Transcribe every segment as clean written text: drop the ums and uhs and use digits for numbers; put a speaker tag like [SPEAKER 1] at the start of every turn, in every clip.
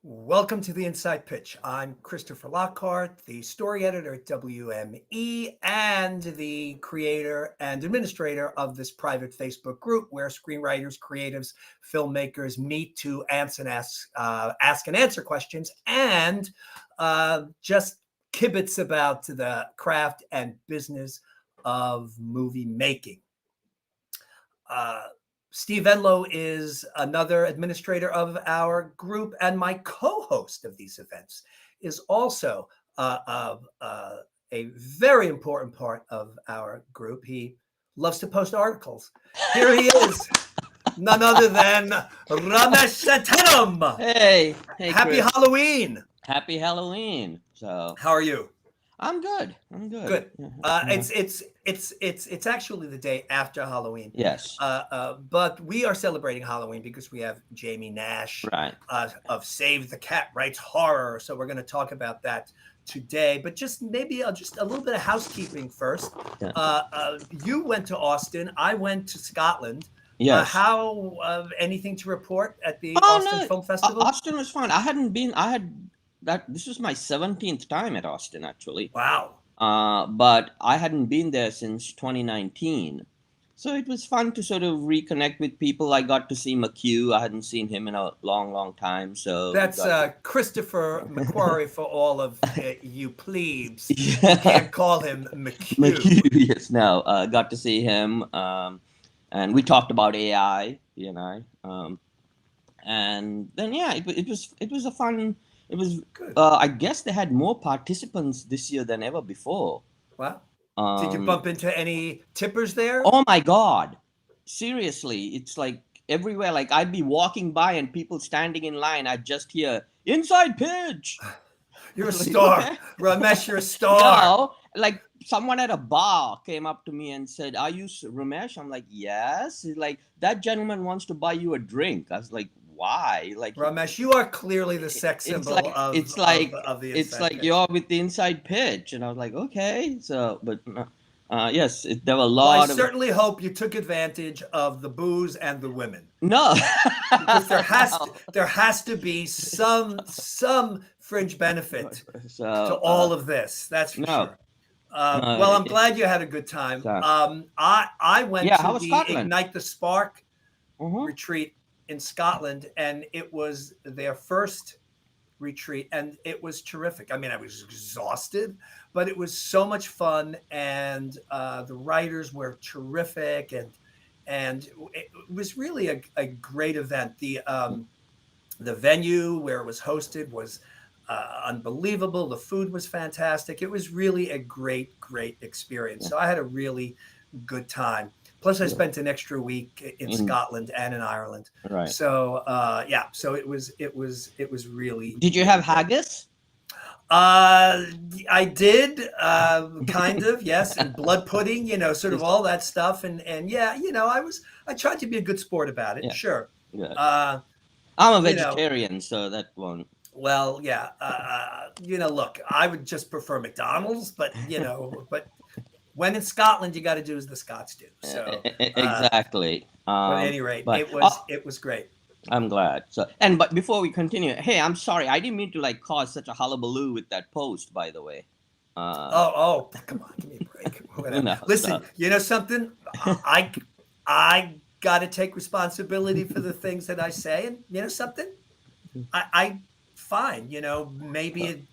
[SPEAKER 1] Welcome to the Inside Pitch. I'm Christopher Lockhart, the story editor at WME and the creator and administrator of this private Facebook group where screenwriters, creatives, filmmakers meet to ask and answer questions and just kibitz about the craft and business of movie making. Steve Enlow is another administrator of our group, and my co-host of these events is also a very important part of our group. He loves to post articles. Here he is, none other than Ramesh Satanam.
[SPEAKER 2] Hey,
[SPEAKER 1] Happy
[SPEAKER 2] Chris.
[SPEAKER 1] Halloween.
[SPEAKER 2] Happy Halloween. So
[SPEAKER 1] how are you?
[SPEAKER 2] I'm good.
[SPEAKER 1] Good. It's actually the day after Halloween.
[SPEAKER 2] Yes.
[SPEAKER 1] But we are celebrating Halloween because we have Jamie Nash of Save the Cat Writes Horror. So we're going to talk about that today. But just maybe just a little bit of housekeeping first. Yeah. You went to Austin. I went to Scotland.
[SPEAKER 2] Yes.
[SPEAKER 1] How anything to report at the Austin Film Festival?
[SPEAKER 2] Austin was fun. This was my 17th time at Austin, actually.
[SPEAKER 1] Wow.
[SPEAKER 2] But I hadn't been there since 2019. So it was fun to sort of reconnect with people. I got to see McHugh. I hadn't seen him in a long, long time. So
[SPEAKER 1] that's Christopher McQuarrie for all of you plebes. Yeah. You can't call him McHugh.
[SPEAKER 2] McHugh, yes, no. Got to see him. And we talked about AI, he and I. And then, yeah, it was a fun... It was, I guess they had more participants this year than ever before.
[SPEAKER 1] Wow. Did you bump into any tippers there?
[SPEAKER 2] Oh my God. Seriously. It's like everywhere. Like I'd be walking by and people standing in line. I'd just hear, Inside Pitch.
[SPEAKER 1] You're a star. Ramesh, you're a star.
[SPEAKER 2] No, like someone at a bar came up to me and said, "Are you Ramesh?" I'm like, "Yes." He's like, "That gentleman wants to buy you a drink." I was like, "Why?" Like,
[SPEAKER 1] Ramesh, you are clearly the sex
[SPEAKER 2] it's
[SPEAKER 1] symbol
[SPEAKER 2] like
[SPEAKER 1] of
[SPEAKER 2] it's like
[SPEAKER 1] the
[SPEAKER 2] it's
[SPEAKER 1] inside
[SPEAKER 2] like
[SPEAKER 1] pitch.
[SPEAKER 2] you're with the inside pitch, and I was like, "Okay." So, but yes, there were a
[SPEAKER 1] Well, I
[SPEAKER 2] lot of
[SPEAKER 1] certainly hope you took advantage of the booze and the women,
[SPEAKER 2] no,
[SPEAKER 1] because
[SPEAKER 2] no.
[SPEAKER 1] there has to be some fringe benefit
[SPEAKER 2] So
[SPEAKER 1] to all of this. That's for
[SPEAKER 2] no,
[SPEAKER 1] sure.
[SPEAKER 2] no.
[SPEAKER 1] Well, I'm glad you had a good time.
[SPEAKER 2] So,
[SPEAKER 1] I went
[SPEAKER 2] yeah,
[SPEAKER 1] to
[SPEAKER 2] how was
[SPEAKER 1] the
[SPEAKER 2] Scotland?
[SPEAKER 1] Ignite the Spark
[SPEAKER 2] Mm-hmm.
[SPEAKER 1] retreat in Scotland, and it was their first retreat, and it was terrific. I mean, I was exhausted, but it was so much fun, and the writers were terrific, and it was really a great event. The venue where it was hosted was unbelievable. The food was fantastic. It was really a great experience.
[SPEAKER 2] Yeah,
[SPEAKER 1] So I had a really good time. Plus, I
[SPEAKER 2] yeah.
[SPEAKER 1] spent an extra week in Scotland and in Ireland.
[SPEAKER 2] Right.
[SPEAKER 1] So yeah, so it was really
[SPEAKER 2] Did you have
[SPEAKER 1] great.
[SPEAKER 2] haggis?
[SPEAKER 1] Uh, I did, kind of, yes, and blood pudding, sort of
[SPEAKER 2] Yes.
[SPEAKER 1] all that stuff, and yeah, I tried to be a good sport about it,
[SPEAKER 2] Yeah.
[SPEAKER 1] sure.
[SPEAKER 2] Good.
[SPEAKER 1] Uh,
[SPEAKER 2] I'm a
[SPEAKER 1] you know,
[SPEAKER 2] vegetarian, so that won't.
[SPEAKER 1] well, yeah, look, I would just prefer McDonald's, but when in Scotland, you got to do as the Scots do. So,
[SPEAKER 2] Exactly.
[SPEAKER 1] but at any rate,
[SPEAKER 2] But
[SPEAKER 1] it was great.
[SPEAKER 2] I'm glad. So, but before we continue, hey, I'm sorry, I didn't mean to like cause such a hullabaloo with that post. By the way,
[SPEAKER 1] Oh, come on, give me a break. Whatever.
[SPEAKER 2] no,
[SPEAKER 1] Listen,
[SPEAKER 2] so,
[SPEAKER 1] you know something? I got to take responsibility for the things that I say, and you know something? I fine. Maybe it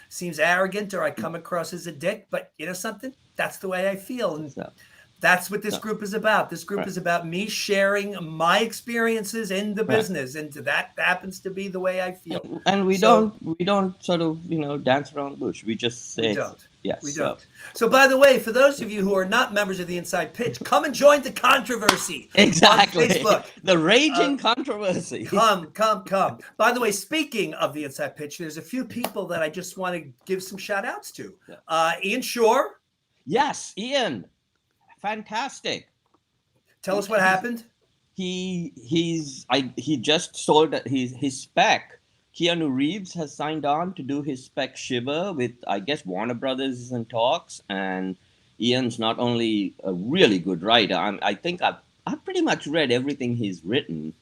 [SPEAKER 1] seems arrogant or I come across as a dick, but you know something? That's the way I feel, and
[SPEAKER 2] so,
[SPEAKER 1] that's what this
[SPEAKER 2] so,
[SPEAKER 1] group is about. This group
[SPEAKER 2] right,
[SPEAKER 1] is about me sharing my experiences in the
[SPEAKER 2] right.
[SPEAKER 1] business, and that happens to be the way I feel.
[SPEAKER 2] And
[SPEAKER 1] So
[SPEAKER 2] we don't sort of dance around the bush. We just
[SPEAKER 1] we
[SPEAKER 2] say
[SPEAKER 1] don't.
[SPEAKER 2] yes.
[SPEAKER 1] We
[SPEAKER 2] So
[SPEAKER 1] don't. So, by the way, for those of you who are not members of the Inside Pitch, come and join the controversy on
[SPEAKER 2] exactly,
[SPEAKER 1] Facebook.
[SPEAKER 2] the
[SPEAKER 1] Uh,
[SPEAKER 2] raging controversy.
[SPEAKER 1] come. By the way, speaking of the Inside Pitch, there's a few people that I just want to give some shout outs to. Ian Shore.
[SPEAKER 2] Yes, Ian, fantastic.
[SPEAKER 1] Tell us what happened.
[SPEAKER 2] He just sold his spec. Keanu Reeves has signed on to do his spec Shiva with, I guess, Warner Brothers is in talks, and Ian's not only a really good writer. I think I've pretty much read everything he's written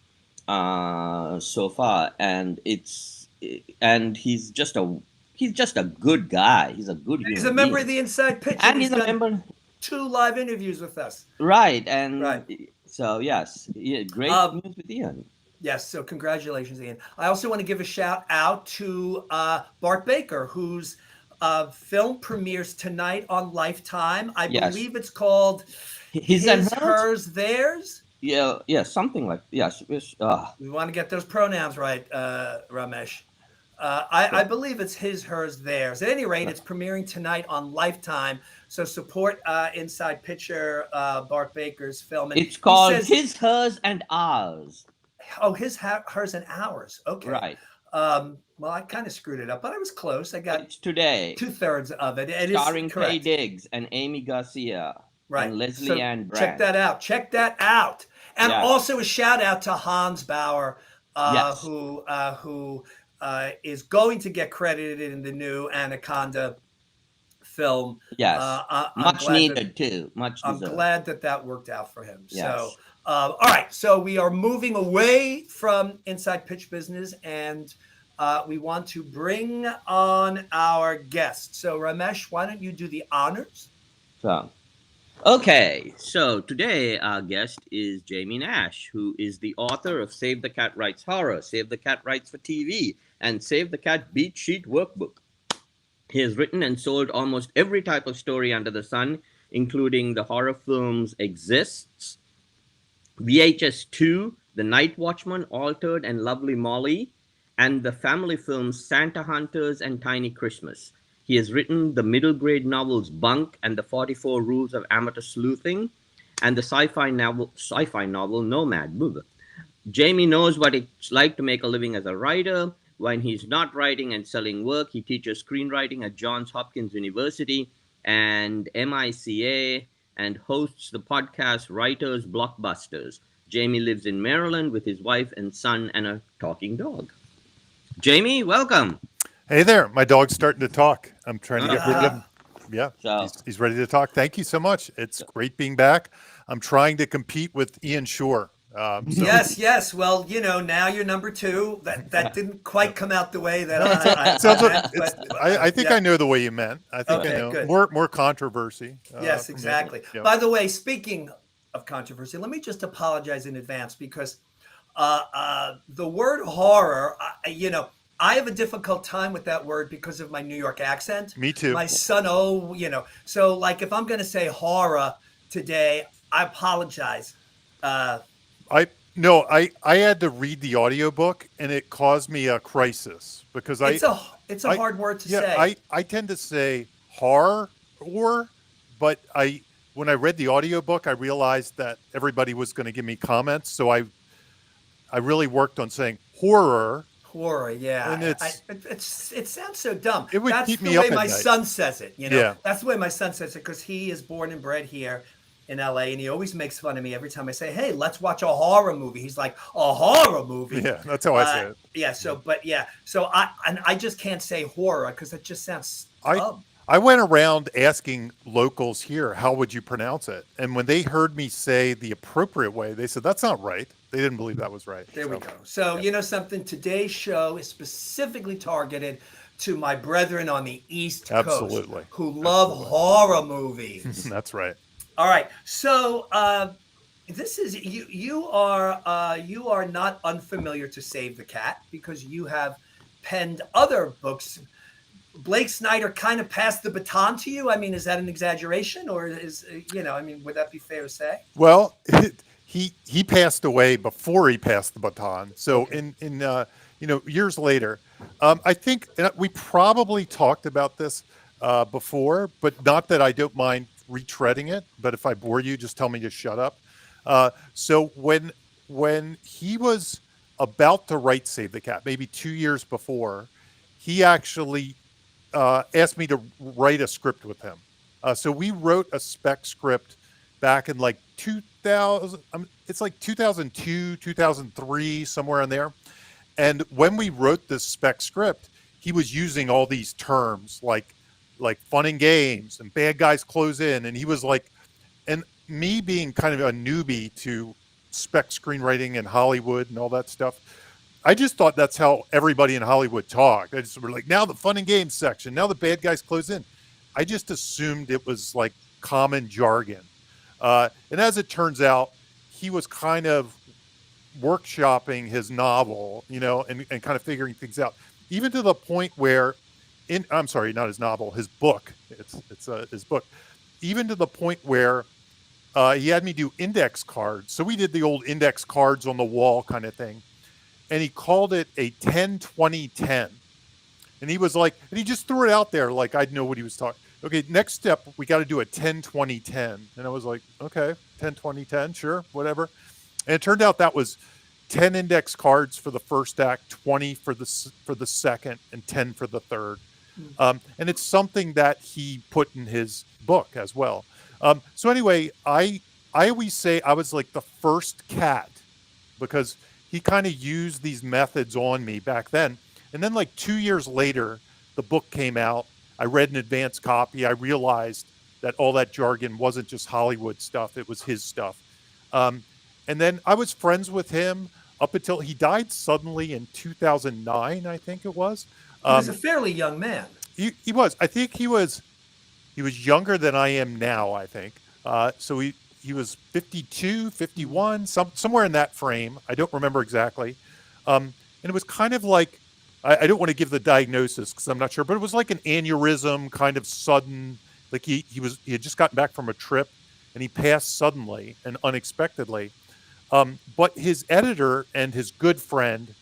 [SPEAKER 2] so far, and he's just a good guy. He's a good
[SPEAKER 1] He's
[SPEAKER 2] human
[SPEAKER 1] a member
[SPEAKER 2] being,
[SPEAKER 1] of the Inside Pitch,
[SPEAKER 2] and
[SPEAKER 1] and he's
[SPEAKER 2] he's a
[SPEAKER 1] done
[SPEAKER 2] member.
[SPEAKER 1] 2 live interviews with us.
[SPEAKER 2] Right, and
[SPEAKER 1] Right.
[SPEAKER 2] so yes, great news with Ian.
[SPEAKER 1] Yes, so congratulations, Ian. I also want to give a shout out to Bart Baker, whose film premieres tonight on Lifetime. I
[SPEAKER 2] Yes.
[SPEAKER 1] believe it's called
[SPEAKER 2] His and
[SPEAKER 1] Hers, Theirs.
[SPEAKER 2] Yeah, something like yes.
[SPEAKER 1] We want to get those pronouns right, Ramesh. I believe it's his, hers, theirs. At any rate, it's premiering tonight on Lifetime. So support Inside Pitcher Bart Baker's film. And
[SPEAKER 2] it's called
[SPEAKER 1] says,
[SPEAKER 2] His, Hers, and Ours.
[SPEAKER 1] Oh, his, hers, and ours. Okay.
[SPEAKER 2] Right.
[SPEAKER 1] Well, I kind of screwed it up, but I was close. I got
[SPEAKER 2] it's today.
[SPEAKER 1] 2/3 of it. It
[SPEAKER 2] starring
[SPEAKER 1] is correct.
[SPEAKER 2] Taye Diggs and Amy Garcia.
[SPEAKER 1] Right.
[SPEAKER 2] And Leslie Ann Brand.
[SPEAKER 1] Check that out. And
[SPEAKER 2] Yeah.
[SPEAKER 1] also a shout out to Hans Bauer,
[SPEAKER 2] Yes.
[SPEAKER 1] who is going to get credited in the new Anaconda film.
[SPEAKER 2] Yes. Much needed too. Much deserved.
[SPEAKER 1] I'm glad that worked out for him.
[SPEAKER 2] Yes.
[SPEAKER 1] So, all right. So we are moving away from Inside Pitch business, and we want to bring on our guest. So Ramesh, why don't you do the honors?
[SPEAKER 2] So, okay. So today our guest is JAMIE Nash, who is the author of Save the Cat Writes Horror, Save the Cat Writes for TV, and Save the Cat Beat Sheet Workbook. He has written and sold almost every type of story under the sun, including the horror films Exists, VHS 2, The Night Watchman, Altered, and Lovely Molly, and the family films Santa Hunters and Tiny Christmas. He has written the middle grade novels Bunk and the 44 Rules of Amateur Sleuthing, and the sci-fi novel Nomad. JAMIE knows what it's like to make a living as a writer. When he's not writing and selling work, he teaches screenwriting at Johns Hopkins University and MICA, and hosts the podcast Writers Blockbusters. Jamie lives in Maryland with his wife and son and a talking dog. Jamie, welcome.
[SPEAKER 3] Hey there. My dog's starting to talk. I'm trying to get rid of him. Yeah,
[SPEAKER 2] So,
[SPEAKER 3] he's ready to talk. Thank you so much. It's great being back. I'm trying to compete with Ian Shore.
[SPEAKER 1] Yes. Well, now you're number 2. That didn't quite come out the way that
[SPEAKER 3] I think I know the way you meant. I think I know.
[SPEAKER 1] Good.
[SPEAKER 3] More controversy.
[SPEAKER 1] Yes, exactly.
[SPEAKER 3] Yeah.
[SPEAKER 1] By the way, speaking of controversy, let me just apologize in advance because the word horror, I have a difficult time with that word because of my New York accent.
[SPEAKER 3] Me too.
[SPEAKER 1] My son, so like if I'm going to say horror today, I apologize.
[SPEAKER 3] I had to read the audiobook and it caused me a crisis because
[SPEAKER 1] it's a hard word to say.
[SPEAKER 3] I tend to say horror, but when I read the audiobook, I realized that everybody was going to give me comments. So I really worked on saying horror.
[SPEAKER 1] Horror, yeah.
[SPEAKER 3] And
[SPEAKER 1] it sounds so dumb.
[SPEAKER 3] It would
[SPEAKER 1] That's
[SPEAKER 3] keep
[SPEAKER 1] the
[SPEAKER 3] me up
[SPEAKER 1] way
[SPEAKER 3] at
[SPEAKER 1] my
[SPEAKER 3] night.
[SPEAKER 1] son says it.
[SPEAKER 3] Yeah.
[SPEAKER 1] That's the way my son says it because he is born and bred here in LA, and he always makes fun of me every time I say, "Hey, let's watch a horror movie." He's like, "A horror movie?"
[SPEAKER 3] Yeah, that's how I say it.
[SPEAKER 1] Yeah. So I just can't say horror because it just sounds dumb.
[SPEAKER 3] I went around asking locals here, how would you pronounce it? And when they heard me say the appropriate way, they said, that's not right. They didn't believe that was right.
[SPEAKER 1] There we go. So, you know something? Today's show is specifically targeted to my brethren on the East Coast who love horror movies.
[SPEAKER 3] That's right.
[SPEAKER 1] All right. So, this is you are not unfamiliar to Save the Cat because you have penned other books. Blake Snyder kind of passed the baton to you. I mean, is that an exaggeration, or would that be fair to say?
[SPEAKER 3] Well, he passed away before he passed the baton. So in years later, I think we probably talked about this before, but not that I don't mind retreading it. But if I bore you, just tell me to shut up. So when he was about to write Save the Cat, maybe 2 years before, he actually asked me to write a script with him. So we wrote a spec script back in like 2000. It's like 2002, 2003, somewhere in there. And when we wrote this spec script, he was using all these terms like fun and games and bad guys close in. And he was like, and me being kind of a newbie to spec screenwriting in Hollywood and all that stuff, I just thought that's how everybody in Hollywood talked. I just were like, now the fun and games section, now the bad guys close in. I just assumed it was like common jargon. And as it turns out, he was kind of workshopping his novel, and kind of figuring things out, even to the point where I'm sorry, not his novel, his book. It's his book, even to the point where he had me do index cards. So we did the old index cards on the wall kind of thing. And he called it a 10-20-10. And he was like, and he just threw it out there like I'd know what he was talking. Okay, next step, we got to do a 10-20-10. And I was like, okay, 10-20-10, sure, whatever. And it turned out that was 10 index cards for the first act, 20 for the second, and 10 for the third. And it's something that he put in his book as well. So anyway, I always say I was like the first cat because he kind of used these methods on me back then. And then like 2 years later, the book came out. I read an advance copy. I realized that all that jargon wasn't just Hollywood stuff. It was his stuff. And then I was friends with him up until he died suddenly in 2009, I think it was.
[SPEAKER 1] He was a fairly young man.
[SPEAKER 3] He was. I think he was younger than I am now, I think. So he was 52, 51, somewhere in that frame. I don't remember exactly. And it was kind of like, I don't want to give the diagnosis because I'm not sure, but it was like an aneurysm, kind of sudden. Like he had just gotten back from a trip and he passed suddenly and unexpectedly. But his editor and his good friend,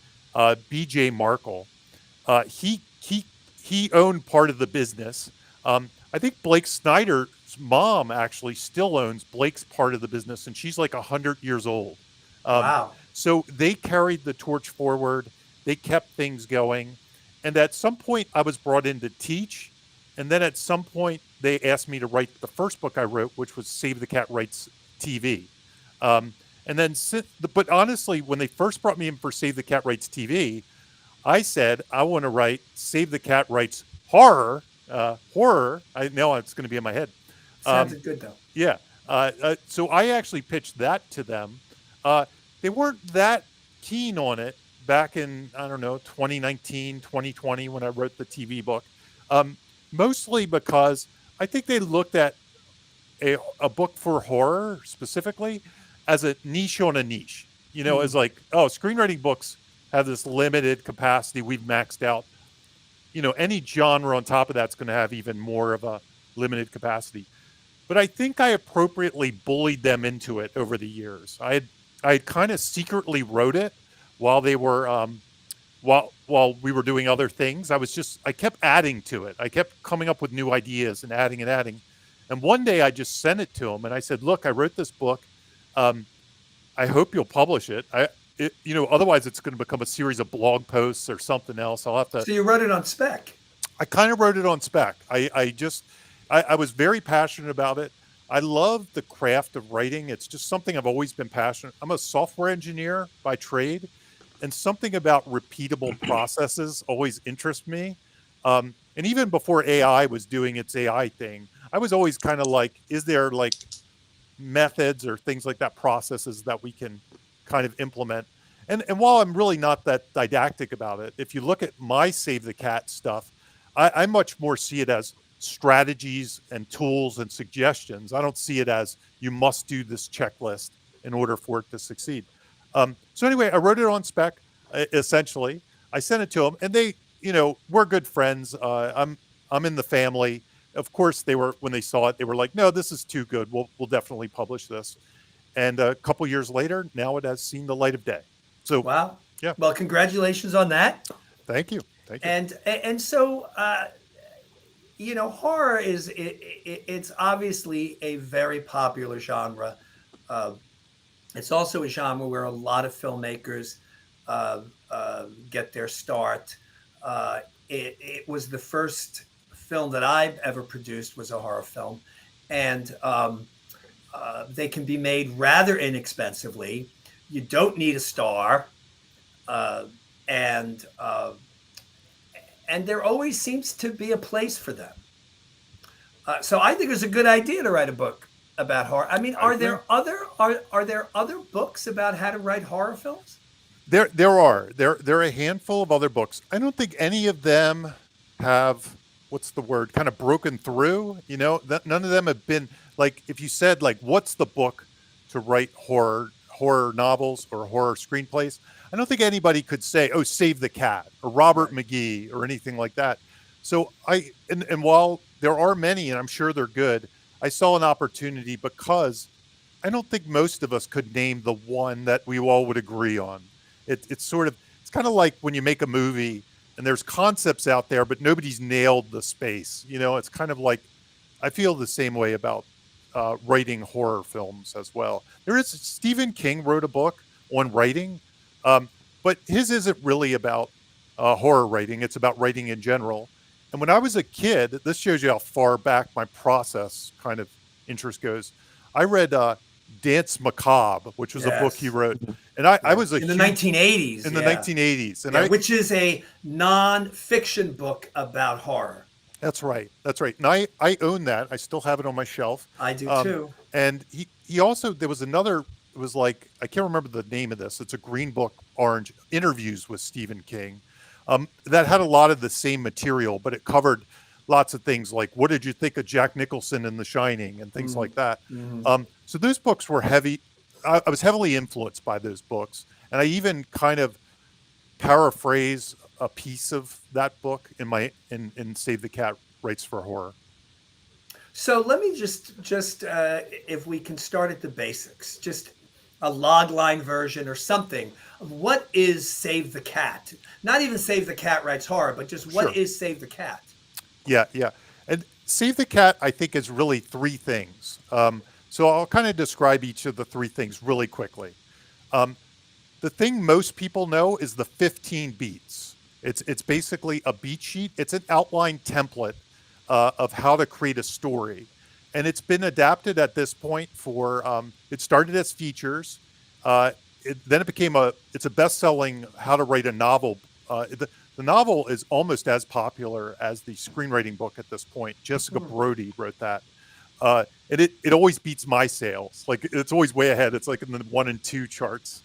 [SPEAKER 3] B.J. Markle, he owned part of the business. I think Blake Snyder's mom actually still owns Blake's part of the business, and she's like 100 years old.
[SPEAKER 1] Wow.
[SPEAKER 3] So they carried the torch forward. They kept things going. And at some point, I was brought in to teach. And then at some point, they asked me to write the first book I wrote, which was Save the Cat Writes TV. And then, but honestly, when they first brought me in for Save the Cat Writes TV, I said, I want to write Save the Cat Writes Horror. Horror. I know it's going to be in my head.
[SPEAKER 1] Sounded good, though.
[SPEAKER 3] Yeah. So I actually pitched that to them. They weren't that keen on it back in, I don't know, 2019, 2020, when I wrote the TV book. Mostly because I think they looked at a book for horror specifically as a niche on a niche, as like, oh, screenwriting books have this limited capacity. We've maxed out, any genre on top of that's going to have even more of a limited capacity. But I think I appropriately bullied them into it over the years. I had kind of secretly wrote it while they were, while we were doing other things. I kept adding to it. I kept coming up with new ideas and adding and adding. And one day I just sent it to them and I said, look, I wrote this book. I hope you'll publish it. Otherwise it's going to become a series of blog posts or something else. I'll have to.
[SPEAKER 1] So you wrote it on spec.
[SPEAKER 3] I kind of wrote it on spec. I was very passionate about it. I love the craft of writing. It's just something I've always been passionate. I'm a software engineer by trade, and something about repeatable processes always interests me. And even before AI was doing its AI thing, I was always kind of like, is there like methods or things like that, processes that we can kind of implement? And while I'm really not that didactic about it, if you look at my Save the Cat stuff, I much more see it as strategies and tools and suggestions. I don't see it as you must do this checklist in order for it to succeed. So anyway, I wrote it on spec, essentially. I sent it to them, and they, we're good friends. I'm in the family. Of course, when they saw it, they were like, no, this is too good. We'll definitely publish this. And a couple years later, now it has seen the light of day. So
[SPEAKER 1] wow.
[SPEAKER 3] Yeah.
[SPEAKER 1] Well, congratulations on that.
[SPEAKER 3] Thank you.
[SPEAKER 1] And so horror it's obviously a very popular genre. It's also a genre where a lot of filmmakers get their start. It was the first film that I've ever produced was a horror film, and they can be made rather inexpensively. You don't need a star, and there always seems to be a place for them. So I think it's a good idea to write a book about horror. I mean, are there other books about how to write horror films?
[SPEAKER 3] There are a handful of other books. I don't think any of them have, what's the word, kind of broken through. None of them have been like, if you said like, what's the book to write horror novels or horror screenplays, I don't think anybody could say, oh, Save the Cat or Robert McGee or anything like that. So and while there are many, and I'm sure they're good, I saw an opportunity because I don't think most of us could name the one that we all would agree on. It's kind of like when you make a movie and there's concepts out there, but nobody's nailed the space. It's kind of like, I feel the same way about writing horror films as well. Stephen King wrote a book on writing, but his isn't really about horror writing. It's about writing in general. And when I was a kid, this shows you how far back my process kind of interest goes. I read Dance Macabre, which was a book he wrote. And I was
[SPEAKER 1] in the 1980s.
[SPEAKER 3] In the 1980s. And
[SPEAKER 1] which is a non-fiction book about horror.
[SPEAKER 3] That's right. And I own that. I still have it on my shelf.
[SPEAKER 1] I do too.
[SPEAKER 3] And he also, there was another, it was like, I can't remember the name of this. It's a green book, orange, interviews with Stephen King. That had a lot of the same material, but it covered lots of things like, what did you think of Jack Nicholson in The Shining and things like that. So those books were heavy. I was heavily influenced by those books. And I even kind of paraphrase a piece of that book in Save the Cat Writes for Horror.
[SPEAKER 1] So let me just if we can start at the basics, just a logline version or something of what is Save the Cat? Not even Save the Cat Writes Horror, but just what is Save the Cat? Yeah.
[SPEAKER 3] And Save the Cat, I think, is really three things. So I'll kind of describe each of the three things really quickly. The thing most people know is the 15 beats. It's basically a beat sheet. It's an outline template of how to create a story. And it's been adapted at this point for, it started as features. Then it became it's a best-selling how to write a novel. The novel is almost as popular as the screenwriting book at this point. Jessica Brody wrote that. And it always beats my sales. Like, it's always way ahead. It's like in the 1 and 2 charts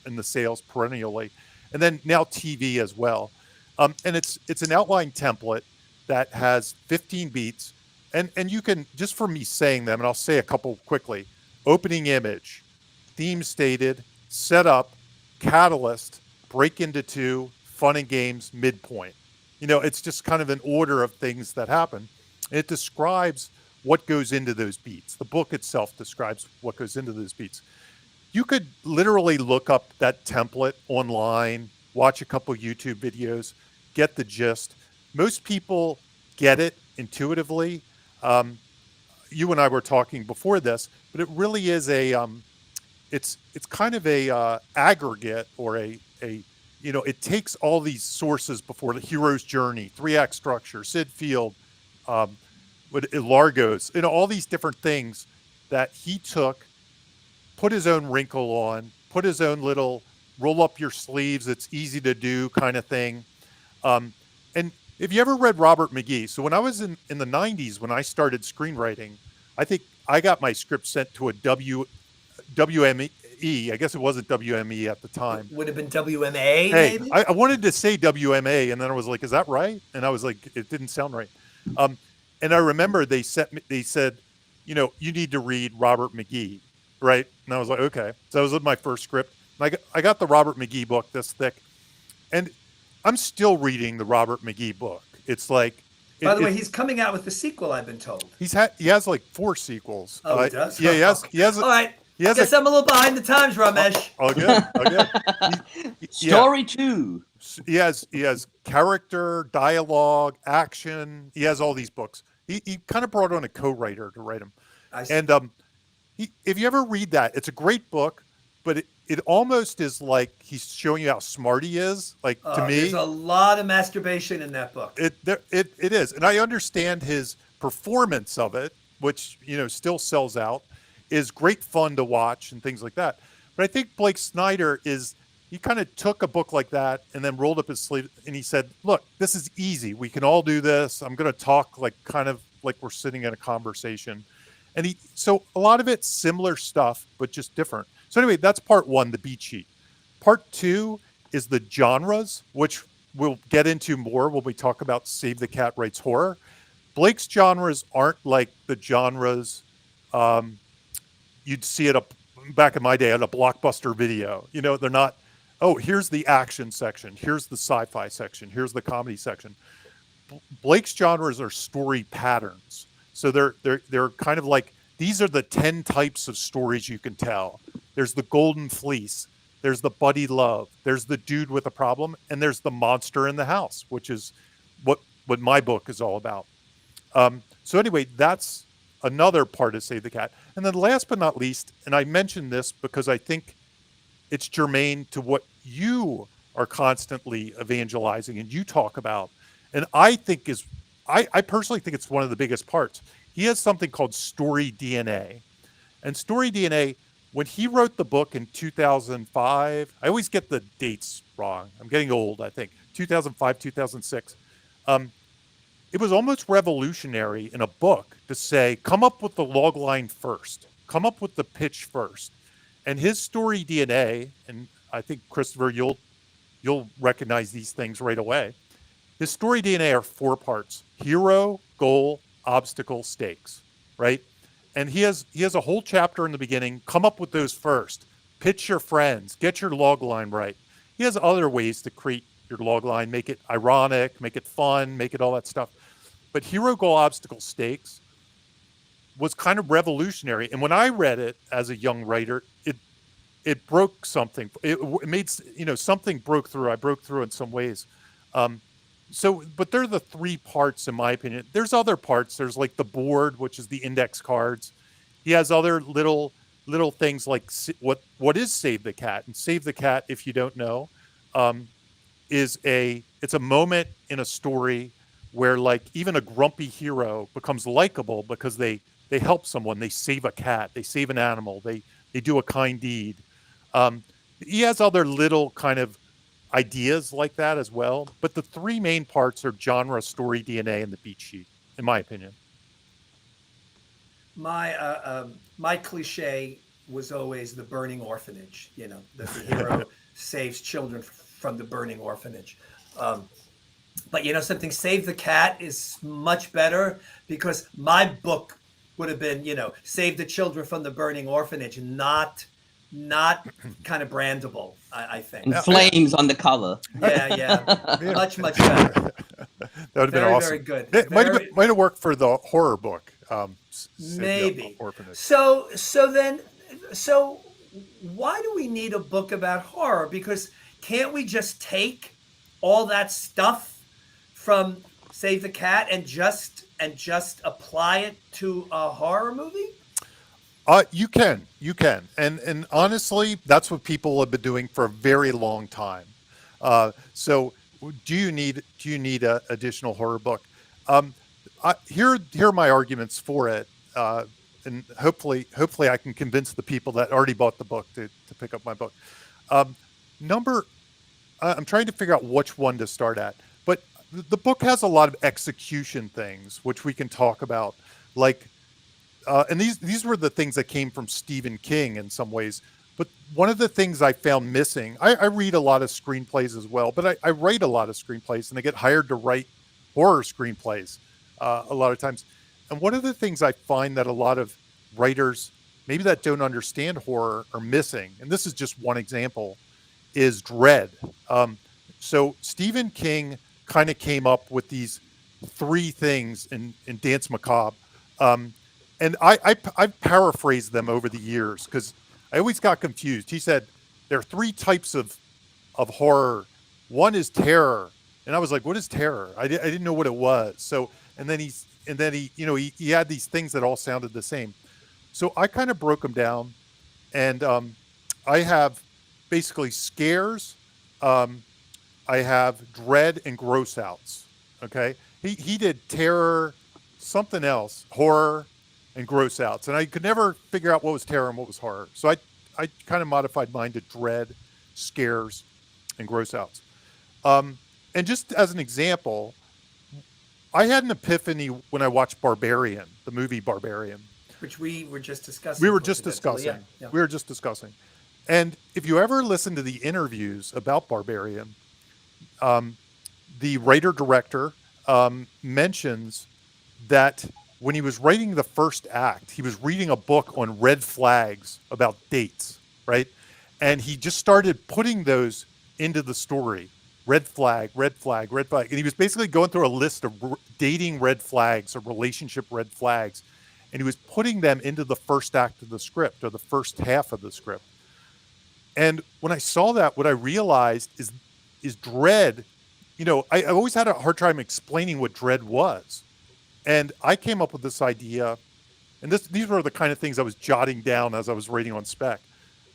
[SPEAKER 3] in the sales perennially. And then now TV as well. And it's an outline template that has 15 beats. And you can, just for me saying them, and I'll say a couple quickly: opening image, theme stated, setup, catalyst, break into two, fun and games, midpoint. It's just kind of an order of things that happen. It describes what goes into those beats. The book itself describes what goes into those beats. You could literally look up that template online, watch a couple YouTube videos, get the gist. Most people get it intuitively. You and I were talking before this, but it really is it's kind of a aggregate, or it takes all these sources before the hero's journey, 3-act structure, Sid Field, Largos, all these different things that he took, put his own wrinkle on, put his own little roll up your sleeves, it's easy to do kind of thing. And if you ever read Robert McGee, so when I was in the 90s, when I started screenwriting, I think I got my script sent to a WME. I guess it wasn't WME at the time.
[SPEAKER 1] Would have been WMA,
[SPEAKER 3] Hey,
[SPEAKER 1] maybe?
[SPEAKER 3] I wanted to say WMA, and then I was like, is that right? And I was like, it didn't sound right. And I remember they said, you need to read Robert McGee, right? And I was like, okay. So that was my first script. And I got the Robert McGee book this thick. And I'm still reading the Robert McGee book. It's like,
[SPEAKER 1] by the way, he's coming out with the sequel, I've been told.
[SPEAKER 3] He has like 4 sequels.
[SPEAKER 1] Oh, he does?
[SPEAKER 3] Yeah, he has.
[SPEAKER 1] All right. I guess I'm a little behind the times, Ramesh.
[SPEAKER 3] Oh, good.
[SPEAKER 2] Story 2.
[SPEAKER 3] He has character, dialogue, action. He has all these books. He kind of brought on a co-writer to write them. And if you ever read that, it's a great book, but it almost is like he's showing you how smart he is. Like, to me,
[SPEAKER 1] there's a lot of masturbation in that book.
[SPEAKER 3] It is, and I understand his performance of it, which still sells out, is great fun to watch and things like that. But I think Blake Snyder he kind of took a book like that and then rolled up his sleeve and he said, look, this is easy. We can all do this. I'm going to talk kind of like we're sitting in a conversation. And so a lot of it's similar stuff, but just different. So anyway, that's part 1, the beat sheet. Part 2 is the genres, which we'll get into more when we talk about Save the Cat Writes Horror. Blake's genres aren't like the genres you'd see back in my day at a Blockbuster video. They're not, oh, here's the action section, here's the sci-fi section, here's the comedy section. Blake's genres are story patterns. So they're kind of like, these are the 10 types of stories you can tell. There's the golden fleece, there's the buddy love, there's the dude with a problem, and there's the monster in the house, which is what my book is all about. So anyway, that's another part of Save the Cat. And then last but not least, and I mentioned this because I think it's germane to what you are constantly evangelizing and you talk about. And I personally think it's one of the biggest parts. He has something called Story DNA. And Story DNA, when he wrote the book in 2005, I always get the dates wrong. I'm getting old, I think. 2005, 2006. It was almost revolutionary in a book to say, come up with the log line first. Come up with the pitch first. And his Story DNA, and I think, Christopher, you'll recognize these things right away. His Story DNA are 4 parts: hero, goal, obstacle, stakes, right? And he has a whole chapter in the beginning. Come up with those first. Pitch your friends. Get your log line right. He has other ways to create your log line, make it ironic, make it fun, make it all that stuff. But hero, goal, obstacle, stakes was kind of revolutionary. And when I read it as a young writer, it broke something. It made, something broke through. I broke through in some ways. But they're the 3 parts, in my opinion. There's other parts. There's like the board, which is the index cards. He has other little things like what is Save the Cat? And Save the Cat, if you don't know, it's a moment in a story where like even a grumpy hero becomes likable because they help someone, they save a cat, they save an animal, they do a kind deed. Um, he has other little kind of ideas like that as well, but the three main parts are genre, story, DNA, and the beat sheet, in my opinion.
[SPEAKER 1] My cliche was always the burning orphanage. The hero saves children from the burning orphanage. Um, but something, Save the Cat is much better because my book would have been, Save the Children from the Burning Orphanage, not kind of brandable, I think.
[SPEAKER 2] And flames on the cover.
[SPEAKER 1] Yeah, yeah.
[SPEAKER 3] Yeah.
[SPEAKER 1] Much better.
[SPEAKER 3] That would have been
[SPEAKER 1] Very,
[SPEAKER 3] awesome.
[SPEAKER 1] very good.
[SPEAKER 3] It
[SPEAKER 1] Very,
[SPEAKER 3] might have worked for the horror book. Save the
[SPEAKER 1] maybe.
[SPEAKER 3] Orphanage.
[SPEAKER 1] So why do we need a book about horror? Because can't we just take all that stuff from Save the Cat and just apply it to a horror movie?
[SPEAKER 3] You can, and honestly, that's what people have been doing for a very long time. So, do you need a additional horror book? Here are my arguments for it, and hopefully I can convince the people that already bought the book to pick up my book. Um, number, I'm trying to figure out which one to start at, but the book has a lot of execution things which we can talk about, like. And these were the things that came from Stephen King in some ways. But one of the things I found missing, I read a lot of screenplays as well, but I write a lot of screenplays, and I get hired to write horror screenplays a lot of times. And one of the things I find that a lot of writers, maybe that don't understand horror, are missing, and this is just one example, is dread. So Stephen King kind of came up with these three things in Dance Macabre. And I've paraphrased them over the years because I always got confused. He said there are three types of horror. One is terror, and I was like, "What is terror?" I didn't know what it was. So and then he had these things that all sounded the same. So I kind of broke them down, and I have basically scares. I have dread and gross outs. Okay, he did terror, something else, horror, and gross outs, and I could never figure out what was terror and what was horror. So I kind of modified mine to dread, scares, and gross outs. And just as an example, I had an epiphany when I watched Barbarian, the movie Barbarian.
[SPEAKER 1] Which we were just discussing.
[SPEAKER 3] We were just discussing.
[SPEAKER 1] Yeah.
[SPEAKER 3] We were just discussing. And if you ever listen to the interviews about Barbarian, the writer-director mentions that when he was writing the first act, he was reading a book on red flags about dates, right? And he just started putting those into the story. Red flag, red flag, red flag. And he was basically going through a list of dating red flags or relationship red flags. And he was putting them into the first act of the script or the first half of the script. And when I saw that, what I realized is dread. I always had a hard time explaining what dread was. And I came up with this idea, and these were the kind of things I was jotting down as I was writing on spec,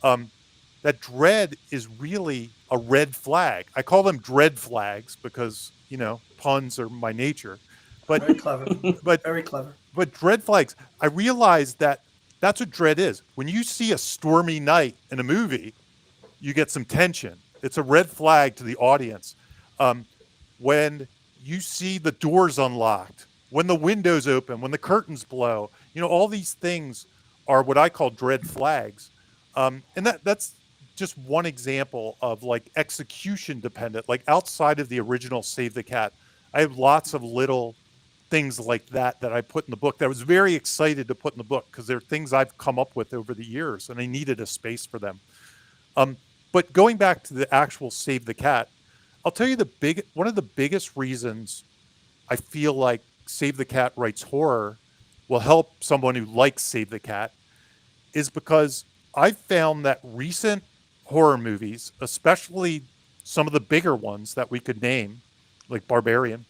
[SPEAKER 3] that dread is really a red flag. I call them dread flags because, puns are my nature. But
[SPEAKER 1] very clever. Very clever.
[SPEAKER 3] But dread flags, I realized that that's what dread is. When you see a stormy night in a movie, you get some tension. It's a red flag to the audience. When you see the doors unlocked, when the windows open, when the curtains blow, all these things are what I call dread flags. And that's just one example of like execution dependent, like outside of the original Save the Cat. I have lots of little things like that I put in the book that I was very excited to put in the book because they're things I've come up with over the years and I needed a space for them. But going back to the actual Save the Cat, I'll tell you one of the biggest reasons I feel like Save the Cat writes horror will help someone who likes Save the Cat is because I've found that recent horror movies, especially some of the bigger ones that we could name, like Barbarian,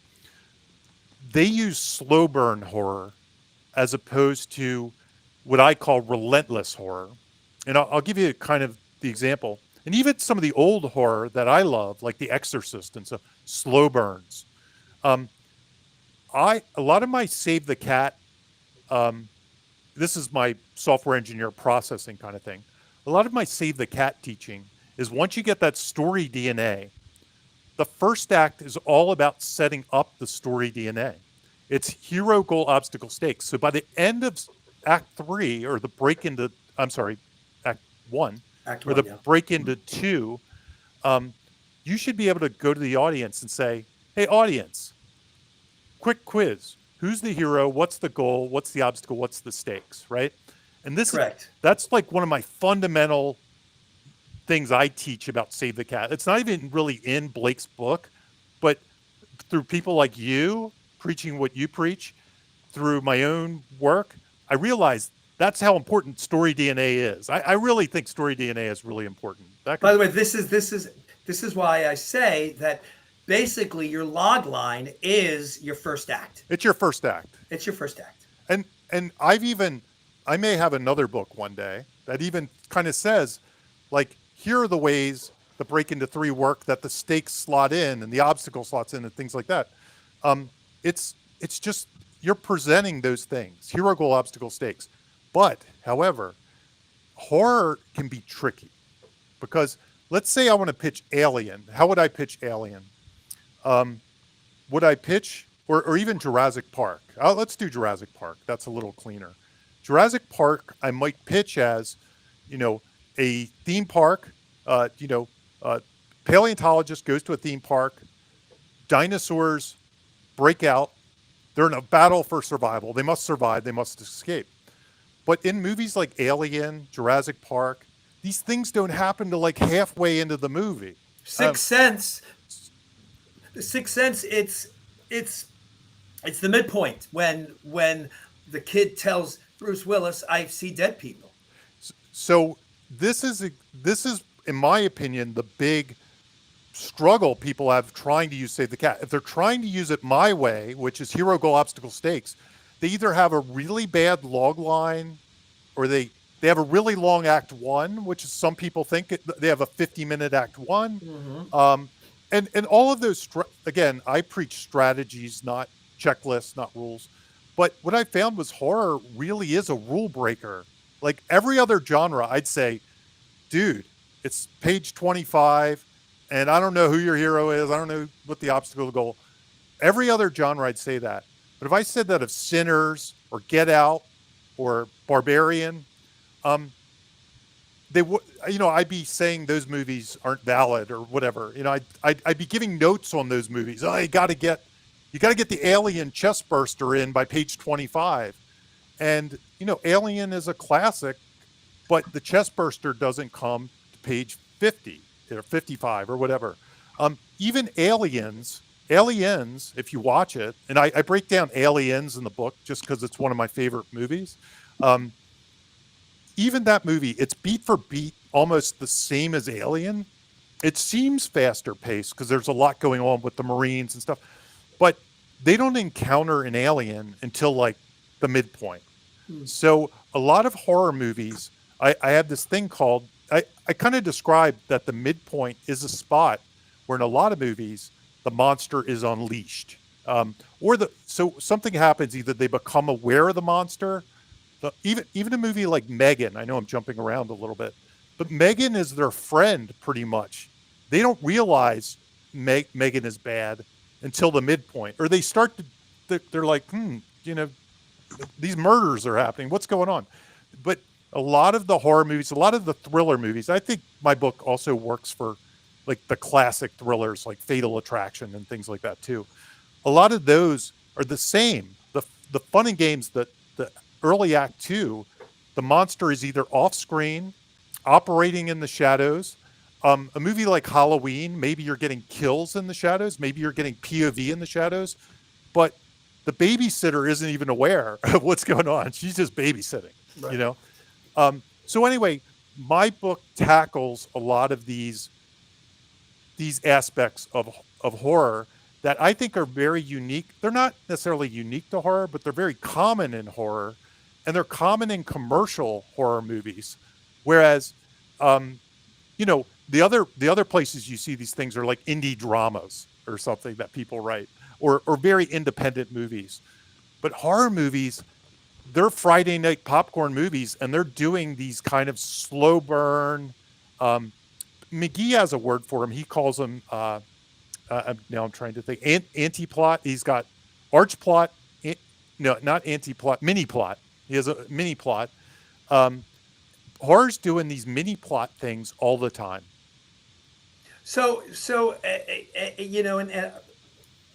[SPEAKER 3] they use slow burn horror as opposed to what I call relentless horror. And I'll give you kind of the example. And even some of the old horror that I love, like The Exorcist and stuff, slow burns. A lot of my Save the Cat, this is my software engineer processing kind of thing. A lot of my Save the Cat teaching is once you get that story DNA, the first act is all about setting up the story DNA. It's hero, goal, obstacle, stakes. So by the end of Act 3, or the break into, Act 1, or the break into 2, you should be able to go to the audience and say, hey, audience, quick quiz. Who's the hero? What's the goal? What's the obstacle? What's the stakes, right? And that's like one of my fundamental things I teach about Save the Cat. It's not even really in Blake's book, but through people like you preaching what you preach, through my own work, I realized that's how important story DNA is. I really think story DNA is really important.
[SPEAKER 1] By the way, this is why I say that basically your log line is your first act.
[SPEAKER 3] It's your first act.
[SPEAKER 1] It's your first act.
[SPEAKER 3] And I may have another book one day that even kind of says, like, here are the ways the break into 3 work, that the stakes slot in and the obstacle slots in and things like that. It's just, you're presenting those things, hero, goal, obstacle, stakes. But, however, horror can be tricky because let's say I want to pitch Alien. How would I pitch Alien? Would I pitch, or even Jurassic Park? Let's do Jurassic Park. That's a little cleaner. Jurassic Park, I might pitch as, a theme park, paleontologist goes to a theme park, dinosaurs break out, they're in a battle for survival. They must survive, they must escape. But in movies like Alien, Jurassic Park, these things don't happen till like halfway into the movie.
[SPEAKER 1] Sixth Sense. The Sixth Sense, it's the midpoint when the kid tells Bruce Willis, I see dead people.
[SPEAKER 3] So this is in my opinion the big struggle people have trying to use Save the Cat. If they're trying to use it my way, which is hero, goal, obstacle, stakes, they either have a really bad log line, or they have a really long Act 1, which is, some people think they have a 50-minute Act 1. Mm-hmm. And all of those, again, I preach strategies, not checklists, not rules. But what I found was horror really is a rule breaker. Like every other genre, I'd say, dude, it's page 25, and I don't know who your hero is. I don't know what the obstacle goal. Every other genre, I'd say that. But if I said that of Sinners or Get Out or Barbarian, they would, I'd be saying those movies aren't valid or whatever. I'd be giving notes on those movies. Oh, you got to get the alien chest burster in by page 25. And, Alien is a classic, but the chest burster doesn't come to page 50 or 55 or whatever. Even Aliens, if you watch it, and I break down Aliens in the book just because it's one of my favorite movies. Even that movie, it's beat for beat almost the same as Alien. It seems faster paced because there's a lot going on with the Marines and stuff, but they don't encounter an alien until like the midpoint. So a lot of horror movies, I have this thing called, I kind of describe that the midpoint is a spot where in a lot of movies, the monster is unleashed. So something happens, either they become aware of the monster. Even a movie like Megan, I know I'm jumping around a little bit, but Megan is their friend pretty much. They don't realize Megan is bad until the midpoint, or they start to, they're like, these murders are happening. What's going on? But a lot of the horror movies, a lot of the thriller movies, I think my book also works for like the classic thrillers like Fatal Attraction and things like that too. A lot of those are the same. The fun and games, the early Act 2, the monster is either off screen, operating in the shadows. A movie like Halloween, maybe you're getting kills in the shadows, maybe you're getting POV in the shadows, but the babysitter isn't even aware of what's going on. She's just babysitting, right. So anyway, my book tackles a lot of these aspects of horror that I think are very unique. They're not necessarily unique to horror, but they're very common in horror, and they're common in commercial horror movies. Whereas, the other places you see these things are like indie dramas or something that people write, or very independent movies. But horror movies, they're Friday night popcorn movies, and they're doing these kind of slow burn. McGee has a word for him. He calls them. Now I'm trying to think. Anti-plot. He's got arch plot. No, not anti-plot. Mini plot. He has a mini plot. Horror's doing these mini plot things all the time.
[SPEAKER 1] So you know, and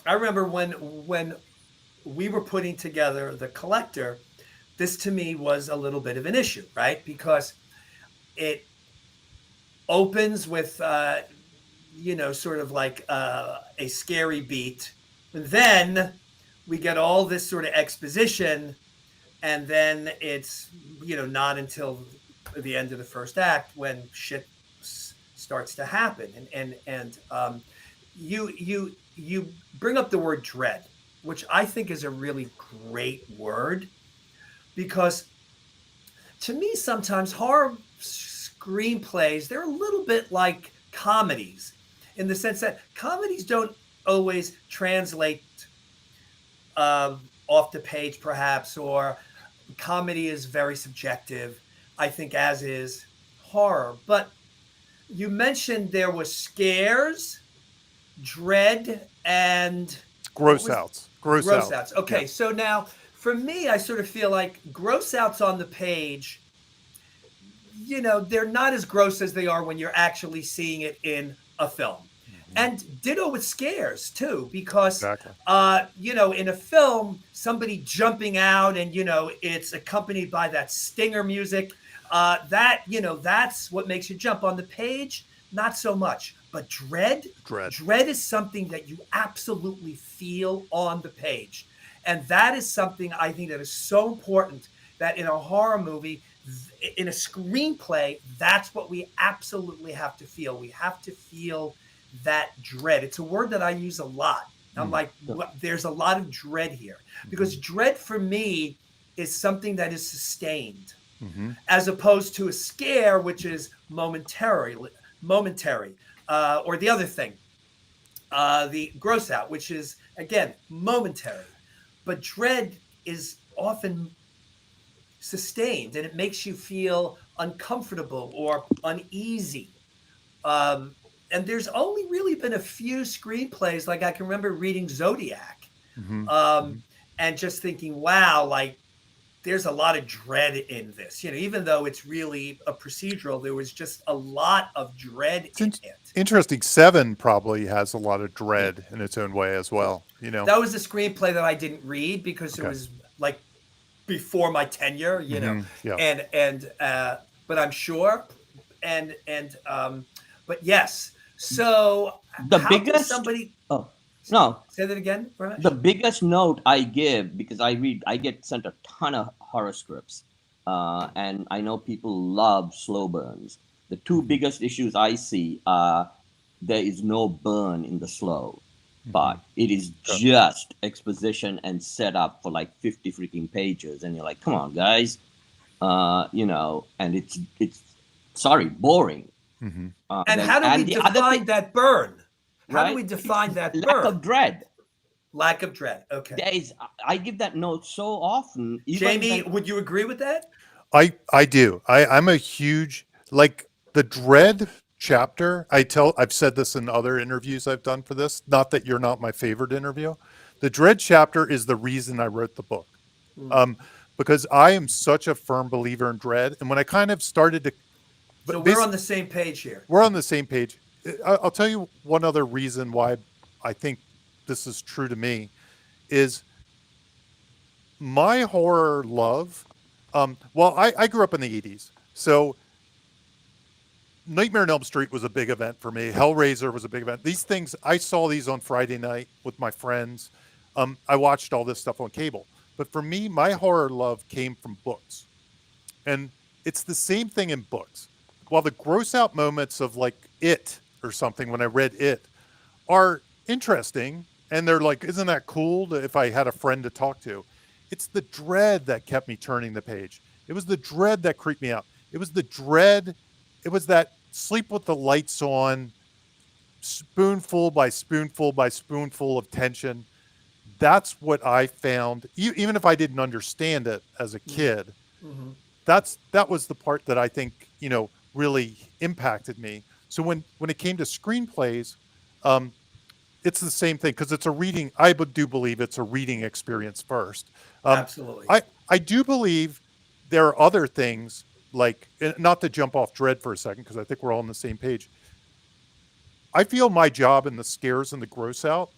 [SPEAKER 1] I remember when we were putting together the collector, this to me was a little bit of an issue, right? Because it opens with you know, sort of like a scary beat. And then we get all this sort of exposition, and then it's, you know, not until the end of the first act when shit starts to happen. And you bring up the word dread, which I think is a really great word, because to me sometimes horror screenplays, they're a little bit like comedies, in the sense that comedies don't always translate off the page, perhaps, or comedy is very subjective, I think, as is horror. But you mentioned there was scares, dread, and
[SPEAKER 3] Gross outs.
[SPEAKER 1] Gross outs. Okay, yeah. So now for me, I sort of feel like gross outs on the page, you know, they're not as gross as they are when you're actually seeing it in a film. And ditto with scares too, because
[SPEAKER 3] Exactly.
[SPEAKER 1] You know, in a film, somebody jumping out and, you know, it's accompanied by that stinger music, that, you know, that's what makes you jump. On the page, not so much. But dread is something that you absolutely feel on the page. And that is something I think that is so important, that in a horror movie, in a screenplay, that's what we absolutely have to feel. We have to feel that dread. It's a word that I use a lot. I'm like, there's a lot of dread here, because dread for me is something that is sustained, as opposed to a scare, which is momentary. Or the other thing, the gross out, which is, again, momentary. But dread is often sustained, and it makes you feel uncomfortable or uneasy. And there's only really been a few screenplays, like I can remember reading Zodiac, and just thinking, wow, like there's a lot of dread in this. You know, even though it's really a procedural, there was just a lot of dread in it.
[SPEAKER 3] Interesting. Seven probably has a lot of dread in its own way as well. You know,
[SPEAKER 1] that was a screenplay that I didn't read because it was like before my tenure. You know, but I'm sure, but yes. So
[SPEAKER 2] the biggest
[SPEAKER 1] somebody.
[SPEAKER 2] Oh no!
[SPEAKER 1] Say that again. Ramesh?
[SPEAKER 2] The biggest note I give, because I get sent a ton of horror scripts, and I know people love slow burns. The two biggest issues I see are there is no burn in the slow, but it is just exposition and setup for like 50 freaking pages, and you're like, come on, guys, you know, and it's boring.
[SPEAKER 1] And how do we define that burn? How do we define that burn?
[SPEAKER 2] Lack of dread.
[SPEAKER 1] Lack of dread. Okay.
[SPEAKER 2] I give that note so often.
[SPEAKER 1] Jamie, would you agree with that?
[SPEAKER 3] I do. I'm a huge, like, the dread chapter. I've said this in other interviews I've done for this. Not that you're not my favorite interview. The dread chapter is the reason I wrote the book, because I am such a firm believer in dread. And when I kind of started to,
[SPEAKER 1] so we're on the same page here.
[SPEAKER 3] We're on the same page. I'll tell you one other reason why I think this is true to me is my horror love. Well, I grew up in the 80s, so Nightmare on Elm Street was a big event for me. Hellraiser was a big event. These things, I saw these on Friday night with my friends. I watched all this stuff on cable. But for me, my horror love came from books. And it's the same thing in books. While the gross out moments of like It or something, when I read It, are interesting, and they're like, isn't that cool if I had a friend to talk to? It's the dread that kept me turning the page. It was the dread that creeped me out. It was the dread. It was that sleep with the lights on, spoonful by spoonful by spoonful of tension. that's what I found. Even if I didn't understand it as a kid,
[SPEAKER 1] Mm-hmm.
[SPEAKER 3] that was the part that I think really impacted me. So when it came to screenplays, um, it's the same thing because it's a reading. I do believe it's a reading experience first. Um,
[SPEAKER 1] Absolutely.
[SPEAKER 3] I do believe there are other things like, not to jump off Dread for a second because I think we're all on the same page. I feel my job in the scares and the gross out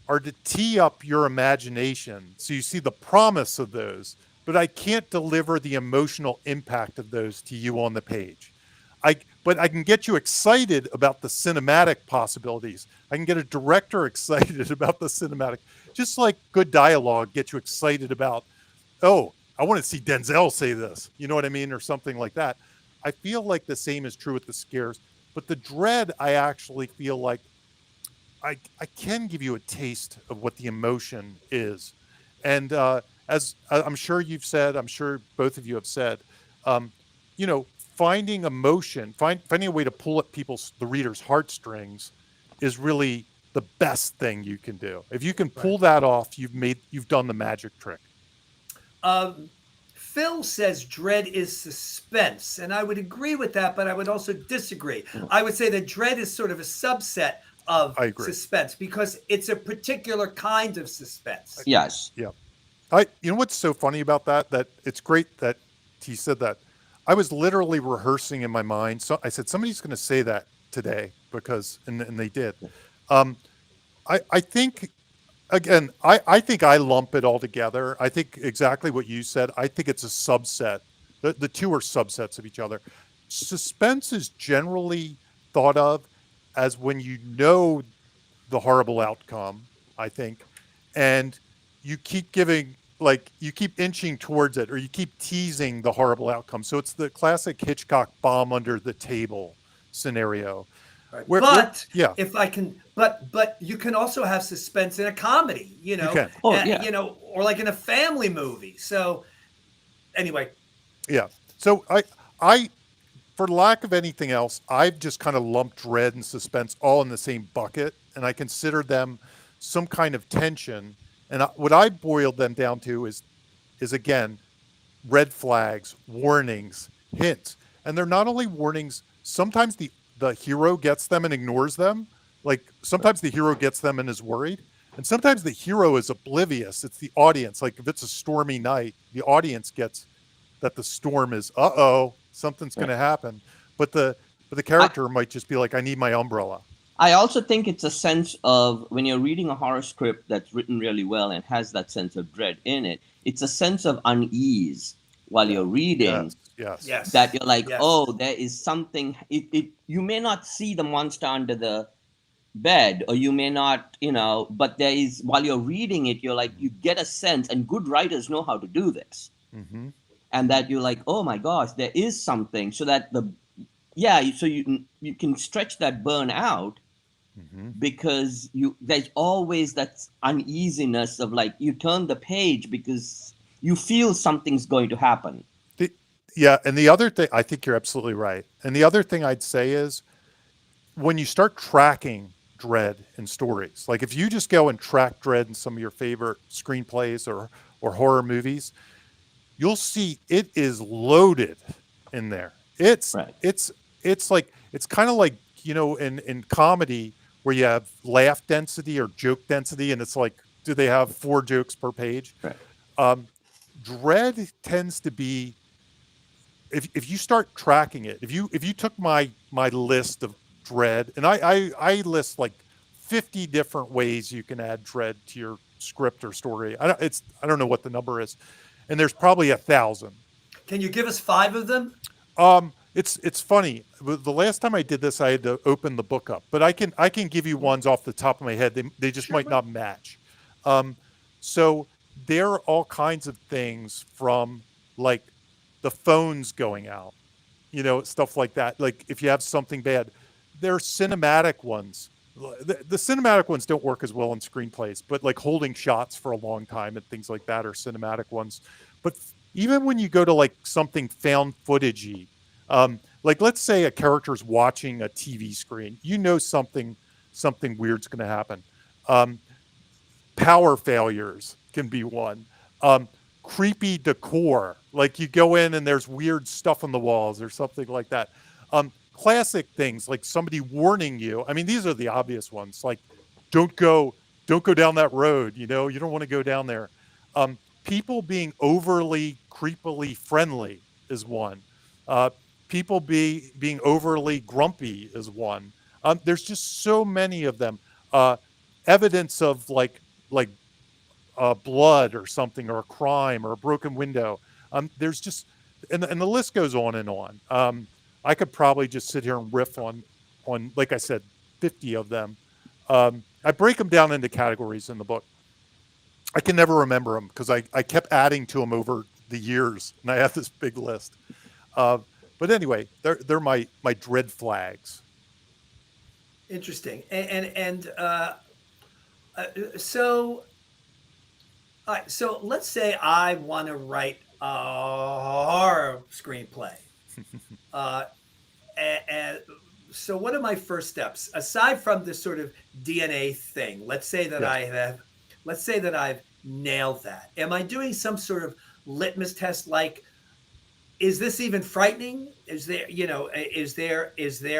[SPEAKER 3] are to tee up your imagination so you see the promise of those, but I can't deliver the emotional impact of those to you on the page. But I can get you excited about the cinematic possibilities. I can get a director excited about the cinematic, just like good dialogue gets you excited about, oh, I want to see Denzel say this, you know what I mean, or something like that. I feel like the same is true with the scares, but the dread, I actually feel like I can give you a taste of what the emotion is. And as I'm sure you've said, I'm sure both of you have said, um, finding emotion, finding a way to pull at the reader's heartstrings is really the best thing you can do. If you can
[SPEAKER 1] Right.
[SPEAKER 3] pull that off, you've done the magic trick.
[SPEAKER 1] Um, Phil says dread is suspense, and I would agree with that, but I would also disagree. I would say that dread is sort of a subset of
[SPEAKER 3] I agree.
[SPEAKER 1] suspense because it's a particular kind of suspense.
[SPEAKER 2] Yes.
[SPEAKER 3] Yeah. You know what's so funny about that? That it's great that he said that. I was literally rehearsing in my mind. So I said, somebody's going to say that today and they did. Um, I think, again, I think I lump it all together. I think exactly what you said. I think it's a subset. The two are subsets of each other. Suspense is generally thought of as when you know the horrible outcome, I think, and you keep you keep inching towards it, or you keep teasing the horrible outcome. So it's the classic Hitchcock bomb under the table scenario.
[SPEAKER 1] Right.
[SPEAKER 3] Where
[SPEAKER 1] But
[SPEAKER 3] yeah,
[SPEAKER 1] if I can, but you can also have suspense in a comedy,
[SPEAKER 3] you can.
[SPEAKER 2] Oh, yeah.
[SPEAKER 1] or like in a family movie. So anyway,
[SPEAKER 3] Yeah. So I for lack of anything else, I've just kind of lumped dread and suspense all in the same bucket, and I consider them some kind of tension. And what I boiled them down to is again red flags, warnings, hints, and they're not only warnings. Sometimes the hero gets them and ignores them. Like sometimes the hero gets them and is worried, and sometimes the hero is oblivious. It's the audience. Like if it's a stormy night, the audience gets that the storm is something's going to happen, but the
[SPEAKER 2] I,
[SPEAKER 3] character might just be like, I need my umbrella.
[SPEAKER 2] I also think it's a sense of when you're reading a horror script that's written really well and has that sense of dread in it, it's a sense of unease while
[SPEAKER 3] Yeah.
[SPEAKER 2] you're reading.
[SPEAKER 3] Yes.
[SPEAKER 1] yes,
[SPEAKER 2] That you're like,
[SPEAKER 1] yes.
[SPEAKER 2] oh, there is something. You may not see the monster under the bed, or you may not, but there is, while you're reading it, you're like, you get a sense, and good writers know how to do this.
[SPEAKER 3] Mm-hmm.
[SPEAKER 2] And that you're like, oh my gosh, there is something, so that so you can stretch that burn out,
[SPEAKER 3] Mm-hmm.
[SPEAKER 2] because there's always that uneasiness of like, you turn the page because you feel something's going to happen.
[SPEAKER 3] Yeah, and the other thing, I think you're absolutely right. And the other thing I'd say is when you start tracking dread in stories, like if you just go and track dread in some of your favorite screenplays or horror movies, you'll see it is loaded in there. It's
[SPEAKER 2] Right.
[SPEAKER 3] it's like it's kind of like in comedy where you have laugh density or joke density, and it's like, do they have 4 jokes per page?
[SPEAKER 2] Right.
[SPEAKER 3] Dread tends to be, if you start tracking it, if you took my list of dread, and I list like 50 different ways you can add dread to your script or story. I don't know what the number is, and there's probably 1,000.
[SPEAKER 1] Can you give us 5 of them?
[SPEAKER 3] It's funny. The last time I did this, I had to open the book up, but I can give you ones off the top of my head. They just might not match. So there are all kinds of things, from like the phones going out, stuff like that. Like if you have something bad, there are cinematic ones. The cinematic ones don't work as well in screenplays, but like holding shots for a long time and things like that are cinematic ones. But even when you go to like something found footagey, like let's say a character's watching a TV screen, something weird's going to happen. power failures can be one. Creepy decor, like you go in and there's weird stuff on the walls or something like that. Classic things like somebody warning you. I mean, these are the obvious ones, like don't go down that road. You know, you don't want to go down there. People being overly creepily friendly is one. People being overly grumpy is one. There's just so many of them. Evidence of like blood or something, or a crime, or a broken window. There's just, and the list goes on and on. I could probably just sit here and riff on, like I said, 50 of them. I break them down into categories in the book. I can never remember them because I kept adding to them over the years, and I have this big list. But anyway, they're my dread flags.
[SPEAKER 1] Interesting. So, all right, so let's say I want to write a horror screenplay. And so what are my first steps aside from this sort of DNA thing? Let's say that I've nailed that. Am I doing some sort of litmus test, like, is this even frightening? Is there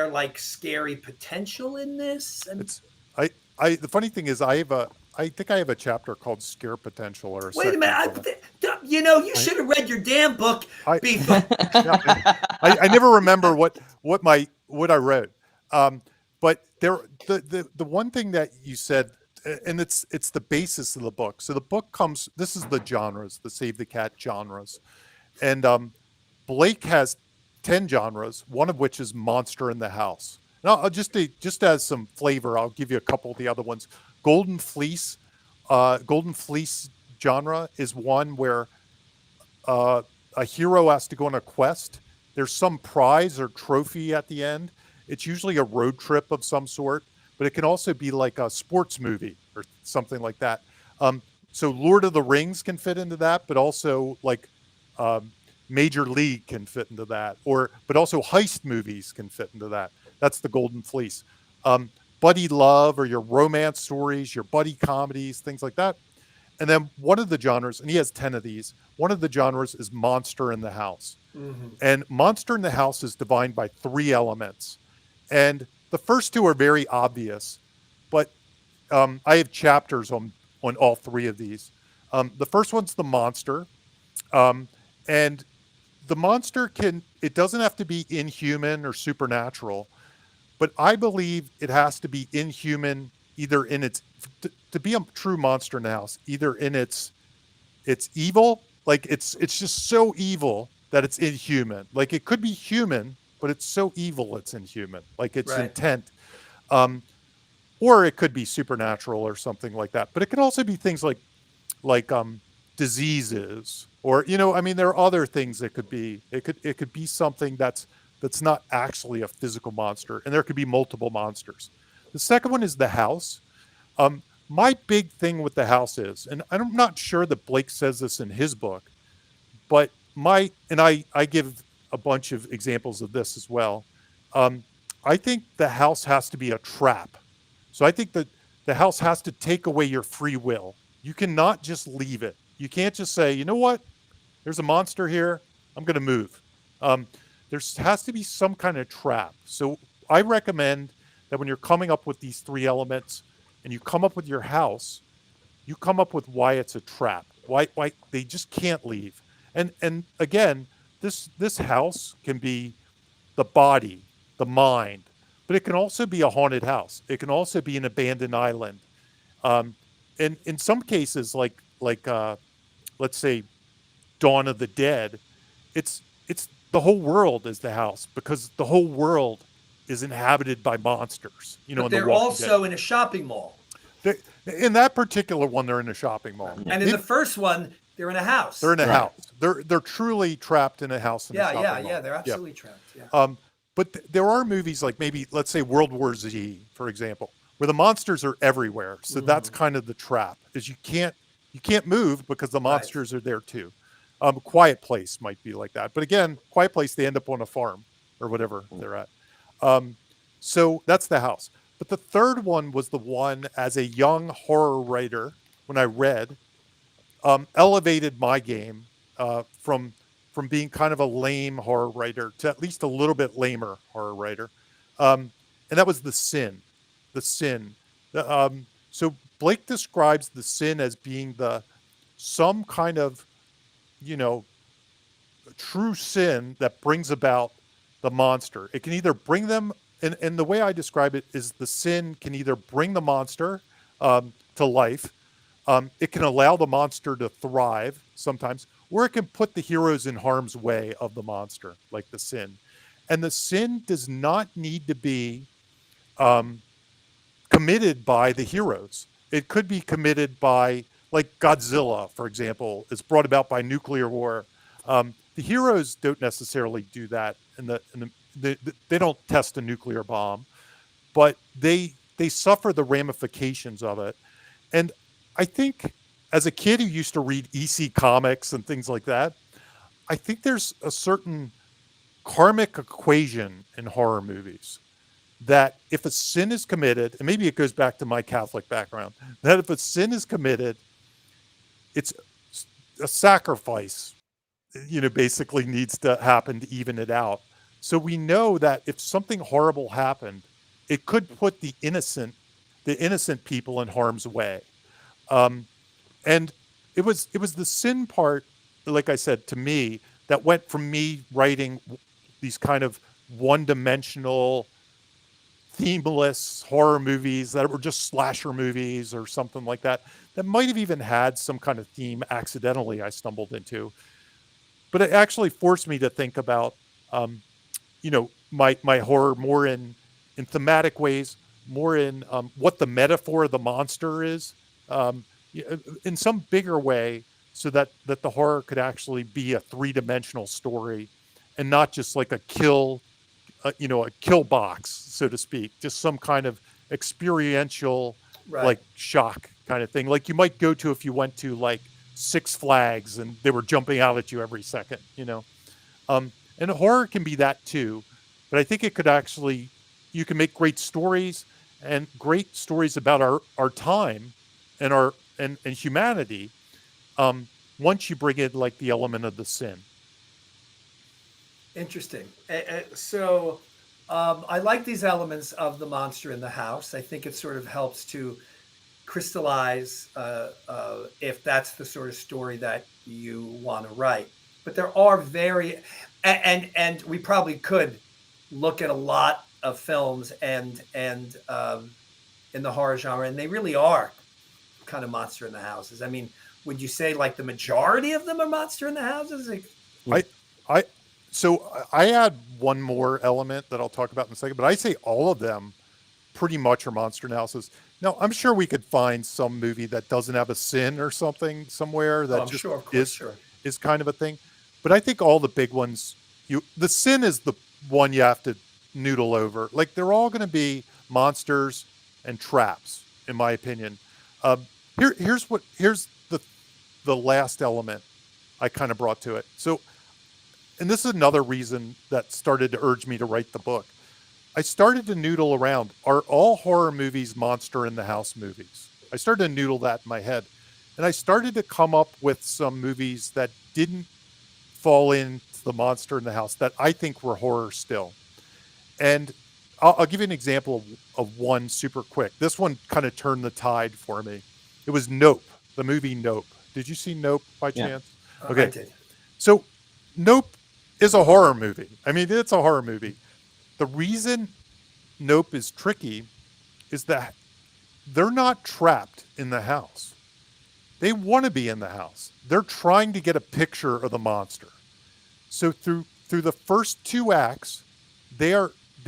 [SPEAKER 1] like scary potential in this?
[SPEAKER 3] It's the funny thing is I think I have a chapter called Scare Potential, or
[SPEAKER 1] Wait a minute. You should have read your damn book before.
[SPEAKER 3] I never remember what I wrote. But the one thing that you said, and it's the basis of the book. So the book this is the genres, the Save the Cat genres. And Blake has 10 genres, one of which is monster in the house. Now, I'll just as some flavor, I'll give you a couple of the other ones. Golden Fleece genre is one where a hero has to go on a quest. There's some prize or trophy at the end. It's usually a road trip of some sort, but it can also be like a sports movie or something like that. So Lord of the Rings can fit into that, but also like Major League can fit into that, but also heist movies can fit into that. That's the Golden Fleece. Buddy love, or your romance stories, your buddy comedies, things like that. And then one of the genres, and he has 10 of these, one of the genres is monster in the house. Mm-hmm. And monster in the house is defined by 3 elements. And the first 2 are very obvious, but I have chapters on all 3 of these. The first one's the monster. And the monster it doesn't have to be inhuman or supernatural, but I believe it has to be inhuman, either in to be a true monster in the house, either in its evil, like it's just so evil that it's inhuman. Like it could be human, but it's so evil it's inhuman, like its intent. Or it could be supernatural or something like that. But it could also be things like diseases, or there are other things that could be. It could be something that's not actually a physical monster, and there could be multiple monsters. The second one is the house. My big thing with the house is, and I'm not sure that Blake says this in his book, but I give a bunch of examples of this as well. I think the house has to be a trap. So I think that the house has to take away your free will. You cannot just leave it. You can't just say, you know what? There's a monster here. I'm going to move. There has to be some kind of trap. So I recommend that when you're coming up with these 3 elements and you come up with your house, you come up with why it's a trap. Why they just can't leave. And again, this house can be the body, the mind, but it can also be a haunted house. It can also be an abandoned island. And in some cases, like let's say Dawn of the Dead, it's the whole world is the house, because the whole world is inhabited by monsters.
[SPEAKER 1] But they're also in a shopping mall.
[SPEAKER 3] In that particular one, they're in a shopping mall.
[SPEAKER 1] And in the first one, they're in a house.
[SPEAKER 3] They're in a house. They're truly trapped in a house.
[SPEAKER 1] Yeah. They're absolutely trapped. Yeah.
[SPEAKER 3] But there are movies like, maybe let's say World War Z, for example, where the monsters are everywhere. So that's kind of the trap, is you can't move because the monsters are there too. Quiet Place might be like that. But again, Quiet Place, they end up on a farm or whatever they're at. So that's the house. But the third one was the one, as a young horror writer, when I read, elevated my game from being kind of a lame horror writer to at least a little bit lamer horror writer, and that was the sin, the sin. So Blake describes the sin as being some kind of, you know, true sin that brings about the monster. It can either bring them, and the way I describe it is the sin can either bring the monster to life. It can allow the monster to thrive sometimes, or it can put the heroes in harm's way of the monster, like the sin. And the sin does not need to be committed by the heroes. It could be committed by, like Godzilla, for example, is brought about by nuclear war. The heroes don't necessarily do that, they don't test a nuclear bomb, but they suffer the ramifications of it. And I think as a kid who used to read EC comics and things like that, I think there's a certain karmic equation in horror movies that if a sin is committed, and maybe it goes back to my Catholic background, that if a sin is committed, it's a sacrifice, basically needs to happen to even it out. So we know that if something horrible happened, it could put the innocent people in harm's way. And it was the sin part, like I said, to me, that went from me writing these kind of one-dimensional, themeless horror movies that were just slasher movies or something like that might have even had some kind of theme accidentally I stumbled into. But it actually forced me to think about, my horror more in thematic ways, more in what the metaphor of the monster is, in some bigger way, so that the horror could actually be a three-dimensional story and not just like a kill box, so to speak, just some kind of experiential,
[SPEAKER 1] Right.
[SPEAKER 3] like shock kind of thing, like you might go to if you went to like Six Flags and they were jumping out at you every second, and horror can be that too. But I think it could actually, you can make great stories and great stories about our time and and humanity, once you bring in like the element of the sin.
[SPEAKER 1] Interesting. So I like these elements of the monster in the house. I think it sort of helps to crystallize if that's the sort of story that you want to write. But there are and we probably could look at a lot of films and in the horror genre, and they really are kind of monster in the houses. I mean, would you say like the majority of them are monster in the houses? Like,
[SPEAKER 3] I add one more element that I'll talk about in a second, but I say all of them pretty much are monster in houses. Now, I'm sure we could find some movie that doesn't have a sin or something somewhere that just
[SPEAKER 1] sure, of course,
[SPEAKER 3] is kind of a thing. But I think all the big ones, the sin is the one you have to noodle over. Like they're all going to be monsters and traps, in my opinion. Here's the last element I kind of brought to it. So, and this is another reason that started to urge me to write the book. I started to noodle around, are all horror movies monster in the house movies? I started to noodle that in my head. And I started to come up with some movies that didn't fall into the monster in the house that I think were horror still. And I'll give you an example of one super quick. This one kind of turned the tide for me. It was Nope, the movie Nope. Did you see Nope by chance? Okay.
[SPEAKER 1] I did.
[SPEAKER 3] So Nope is a horror movie. I mean, it's a horror movie. The reason Nope is tricky is that they're not trapped in the house. They want to be in the house. They're trying to get a picture of the monster. So through the first two acts, they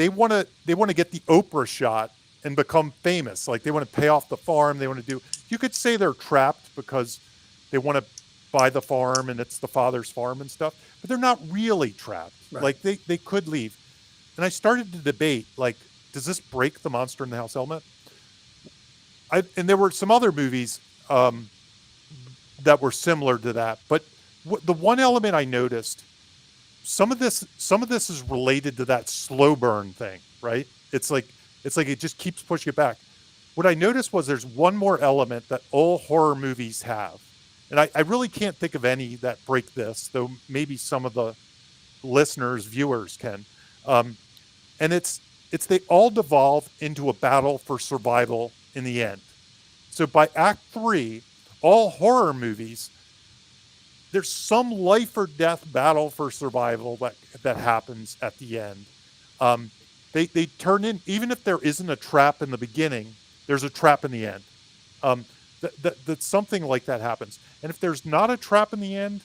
[SPEAKER 3] want to get the Oprah shot and become famous. Like they want to pay off the farm. They want to do. You could say they're trapped because they want to buy the farm and it's the father's farm and stuff, but they're not really trapped.
[SPEAKER 1] Right.
[SPEAKER 3] Like they could leave. And I started to debate, like, does this break the monster in the house element? And there were some other movies that were similar to that, but the one element I noticed, some of this is related to that slow burn thing, right? It's like it just keeps pushing it back. what I noticed was there's one more element that all horror movies have. And I really can't think of any that break this, though maybe some of the listeners, viewers can. Um, and it's they all devolve into a battle for survival in the end. So by Act 3, all horror movies, there's some life or death battle for survival that happens at the end. Um, they turn in, even if there isn't a trap in the beginning, there's a trap in the end. Um, that something like that happens. And if there's not a trap in the end,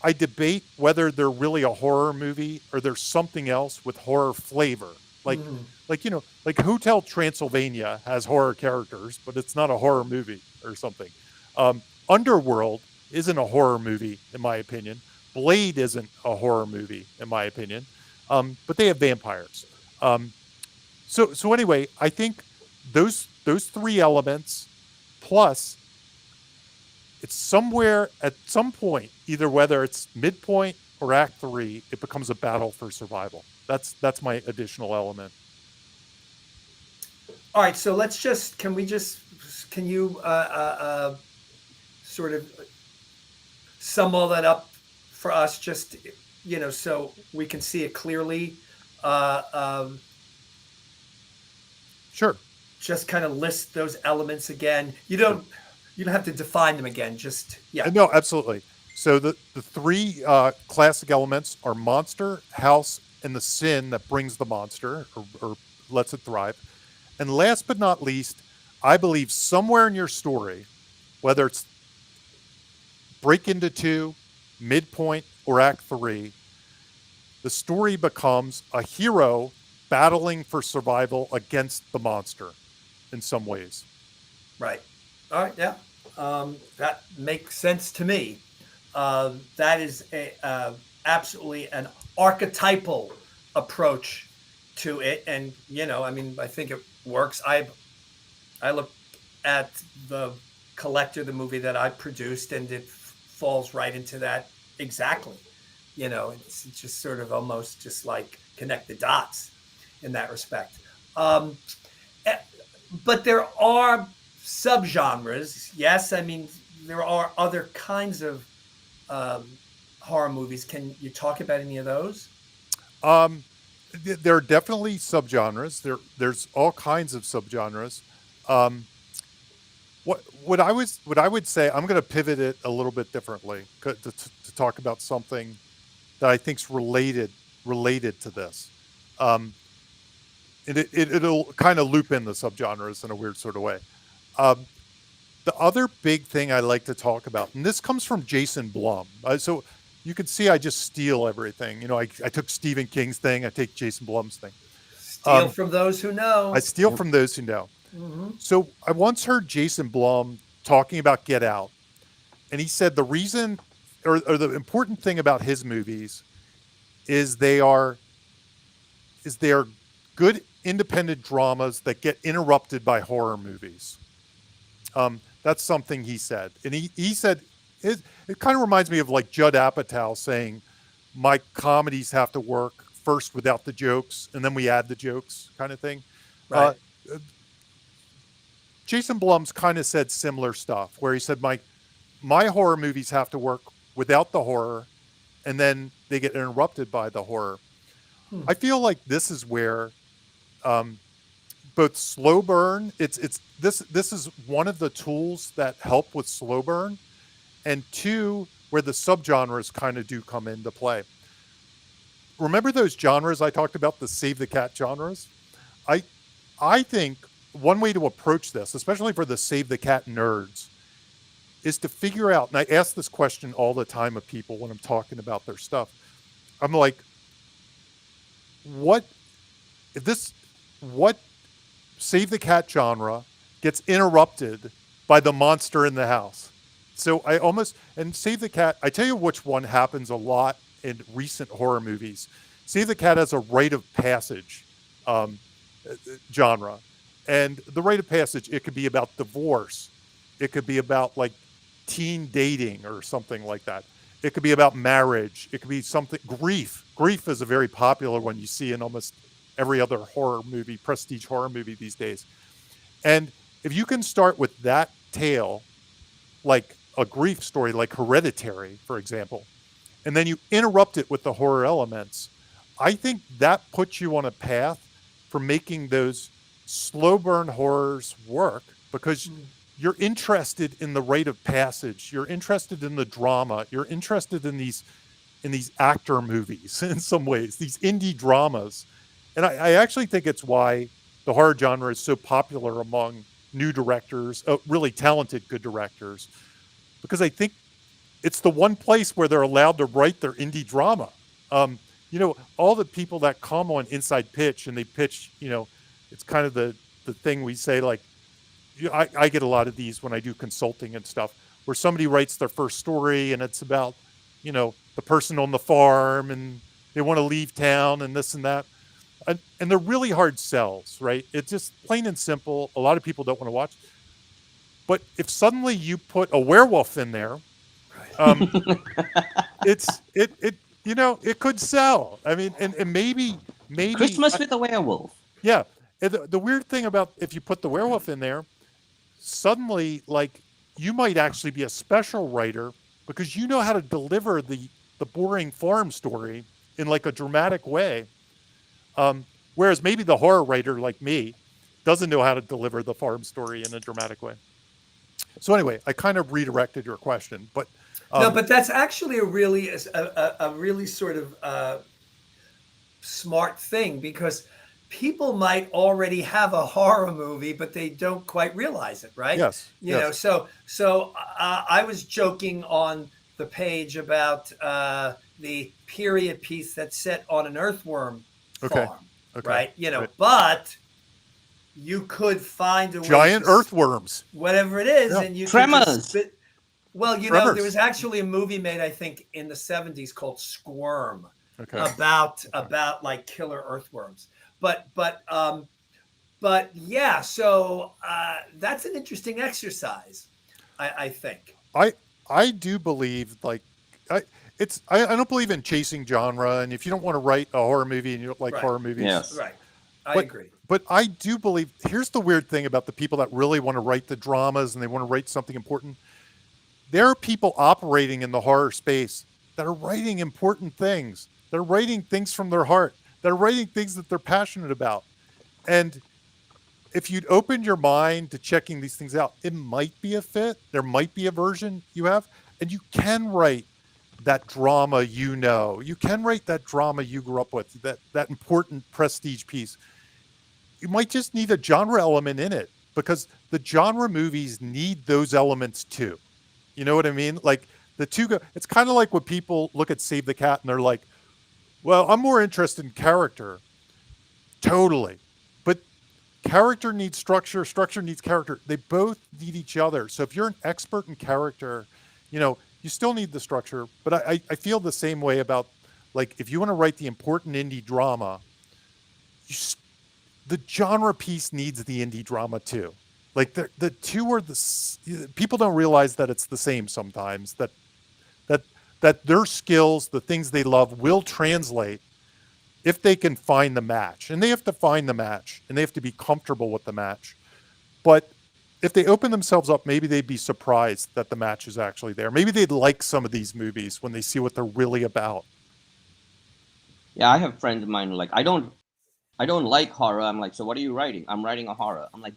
[SPEAKER 3] I debate whether they're really a horror movie or there's something else with horror flavor. Like, like Hotel Transylvania has horror characters, but it's not a horror movie or something. Underworld isn't a horror movie, in my opinion. Blade isn't a horror movie, in my opinion. But they have vampires. So anyway, I think those three elements plus it's somewhere at some point, either whether it's midpoint or Act 3, it becomes a battle for survival. That's my additional element.
[SPEAKER 1] All right, so can you sort of sum all that up for us, just so we can see it clearly?
[SPEAKER 3] Sure.
[SPEAKER 1] Just kind of list those elements again. You don't have to define them again. Just
[SPEAKER 3] No, absolutely. So the three classic elements are monster, house, and the sin that brings the monster or lets it thrive. And last but not least, I believe somewhere in your story, whether it's break into 2, midpoint, or Act 3, the story becomes a hero battling for survival against the monster in some ways.
[SPEAKER 1] Right. All right. Yeah. That makes sense to me. That is absolutely an archetypal approach to it, and I think it works. I look at the Collector, the movie that I produced, and it falls right into that exactly. It's just sort of almost just like connect the dots in that respect. But there are subgenres. Yes, I mean there are other kinds of horror movies. Can you talk about any of those?
[SPEAKER 3] There are definitely subgenres. There's all kinds of subgenres. What I would say, I'm going to pivot it a little bit differently to talk about something that I think's related to this. And it'll kind of loop in the subgenres in a weird sort of way. The other big thing I like to talk about, and this comes from Jason Blum. So you can see I just steal everything. I took Stephen King's thing. I take Jason Blum's thing.
[SPEAKER 1] Steal from those who know.
[SPEAKER 3] I steal from those who know.
[SPEAKER 1] Mm-hmm.
[SPEAKER 3] So I once heard Jason Blum talking about Get Out. And he said the reason or the important thing about his movies is they are good independent dramas that get interrupted by horror movies. That's something he said. And he said, it kind of reminds me of like Judd Apatow saying, my comedies have to work first without the jokes, and then we add the jokes kind of thing.
[SPEAKER 1] Right.
[SPEAKER 3] Jason Blum's kind of said similar stuff, where he said, my horror movies have to work without the horror, and then they get interrupted by the horror. I feel like this is where both slow burn, this is one of the tools that help with slow burn, and two, where the subgenres kind of do come into play. Remember those genres I talked about, the Save the Cat genres? I think one way to approach this, especially for the Save the Cat nerds, is to figure out, and I ask this question all the time of people when I'm talking about their stuff. I'm like, what Save the Cat genre gets interrupted by the monster in the house? So and Save the Cat, I tell you which one happens a lot in recent horror movies. Save the Cat has a rite of passage genre. And the rite of passage, it could be about divorce. It could be about like teen dating or something like that. It could be about marriage. It could be something, grief. Grief is a very popular one you see in almost every other horror movie, prestige horror movie these days. And if you can start with that tale, like a grief story, like Hereditary, for example, and then you interrupt it with the horror elements, I think that puts you on a path for making those slow burn horrors work, because you're interested in the rite of passage, you're interested in the drama, you're interested in these actor movies in some ways, these indie dramas. And I actually think it's why the horror genre is so popular among new directors, really talented, good directors, because I think it's the one place where they're allowed to write their indie drama. All the people that come on Inside Pitch and they pitch, it's kind of the thing we say, like, I get a lot of these when I do consulting and stuff, where somebody writes their first story and it's about, the person on the farm and they want to leave town and this and that. And they're really hard sells, right? It's just plain and simple. A lot of people don't want to watch. But if suddenly you put a werewolf in there, it could sell. I mean, and maybe
[SPEAKER 2] Christmas with a werewolf.
[SPEAKER 3] Yeah. And the weird thing about if you put the werewolf in there, suddenly, like, you might actually be a special writer because you know how to deliver the boring farm story in like a dramatic way. Whereas maybe the horror writer like me doesn't know how to deliver the farm story in a dramatic way. So anyway, I kind of redirected your question, but
[SPEAKER 1] no, but that's actually a really sort of smart thing, because people might already have a horror movie, but they don't quite realize it, right?
[SPEAKER 3] Yes.
[SPEAKER 1] You know, so I was joking on the page about the period piece that's set on an earthworm farm, right? But you could find a
[SPEAKER 3] giant earthworms,
[SPEAKER 1] whatever it is, and you
[SPEAKER 2] Tremors.
[SPEAKER 1] Could there was actually a movie made, I think, in the 70s called Squirm, about like killer earthworms. But yeah, so that's an interesting exercise, I think.
[SPEAKER 3] I do believe, like, I don't believe in chasing genre, and if you don't want to write a horror movie and you don't like horror movies,
[SPEAKER 2] yes,
[SPEAKER 1] right, I agree.
[SPEAKER 3] But I do believe, here's the weird thing about the people that really want to write the dramas and they want to write something important. There are people operating in the horror space that are writing important things. They're writing things from their heart. They're writing things that they're passionate about. And if you'd open your mind to checking these things out, it might be a fit. There might be a version you have. And you can write that drama, you can write that drama you grew up with, that important prestige piece. You might just need a genre element in it, because the genre movies need those elements too. You know what I mean? Like, the two go, it's kind of like when people look at Save the Cat and they're like, well, I'm more interested in character. Totally. But character needs structure needs character. They both need each other. So if you're an expert in character, you still need the structure. But I feel the same way about, like, if you want to write the important indie drama, the genre piece needs the indie drama too. Like, the two are people don't realize that it's the same sometimes, that their skills, the things they love, will translate if they can find the match. And they have to find the match, and they have to be comfortable with the match. But if they open themselves up, maybe they'd be surprised that the match is actually there. Maybe they'd like some of these movies when they see what they're really about.
[SPEAKER 2] Yeah, I have friends of mine who are like, I don't like horror. I'm like, so what are you writing? I'm writing a horror. I'm like,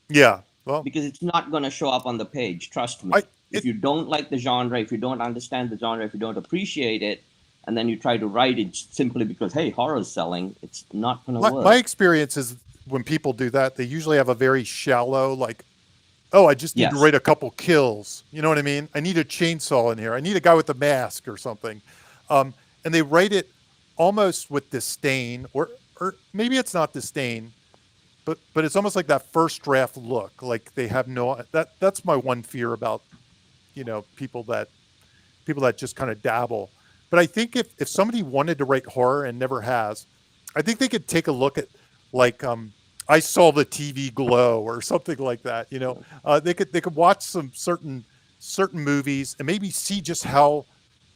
[SPEAKER 3] yeah, well,
[SPEAKER 2] because it's not going to show up on the page. Trust me. If you don't like the genre, if you don't understand the genre, if you don't appreciate it, and then you try to write it simply because, hey, horror's selling, it's not going to work.
[SPEAKER 3] My experience is when people do that, they usually have a very shallow, like, oh, I just need to write a couple kills. You know what I mean? I need a chainsaw in here. I need a guy with a mask or something. And they write it almost with disdain, or maybe it's not disdain, but it's almost like that first draft look. Like, they have that's my one fear about, people that just kind of dabble. But I think if somebody wanted to write horror and never has, I think they could take a look at, like, I Saw the TV Glow or something like that. They could watch some certain movies and maybe see just how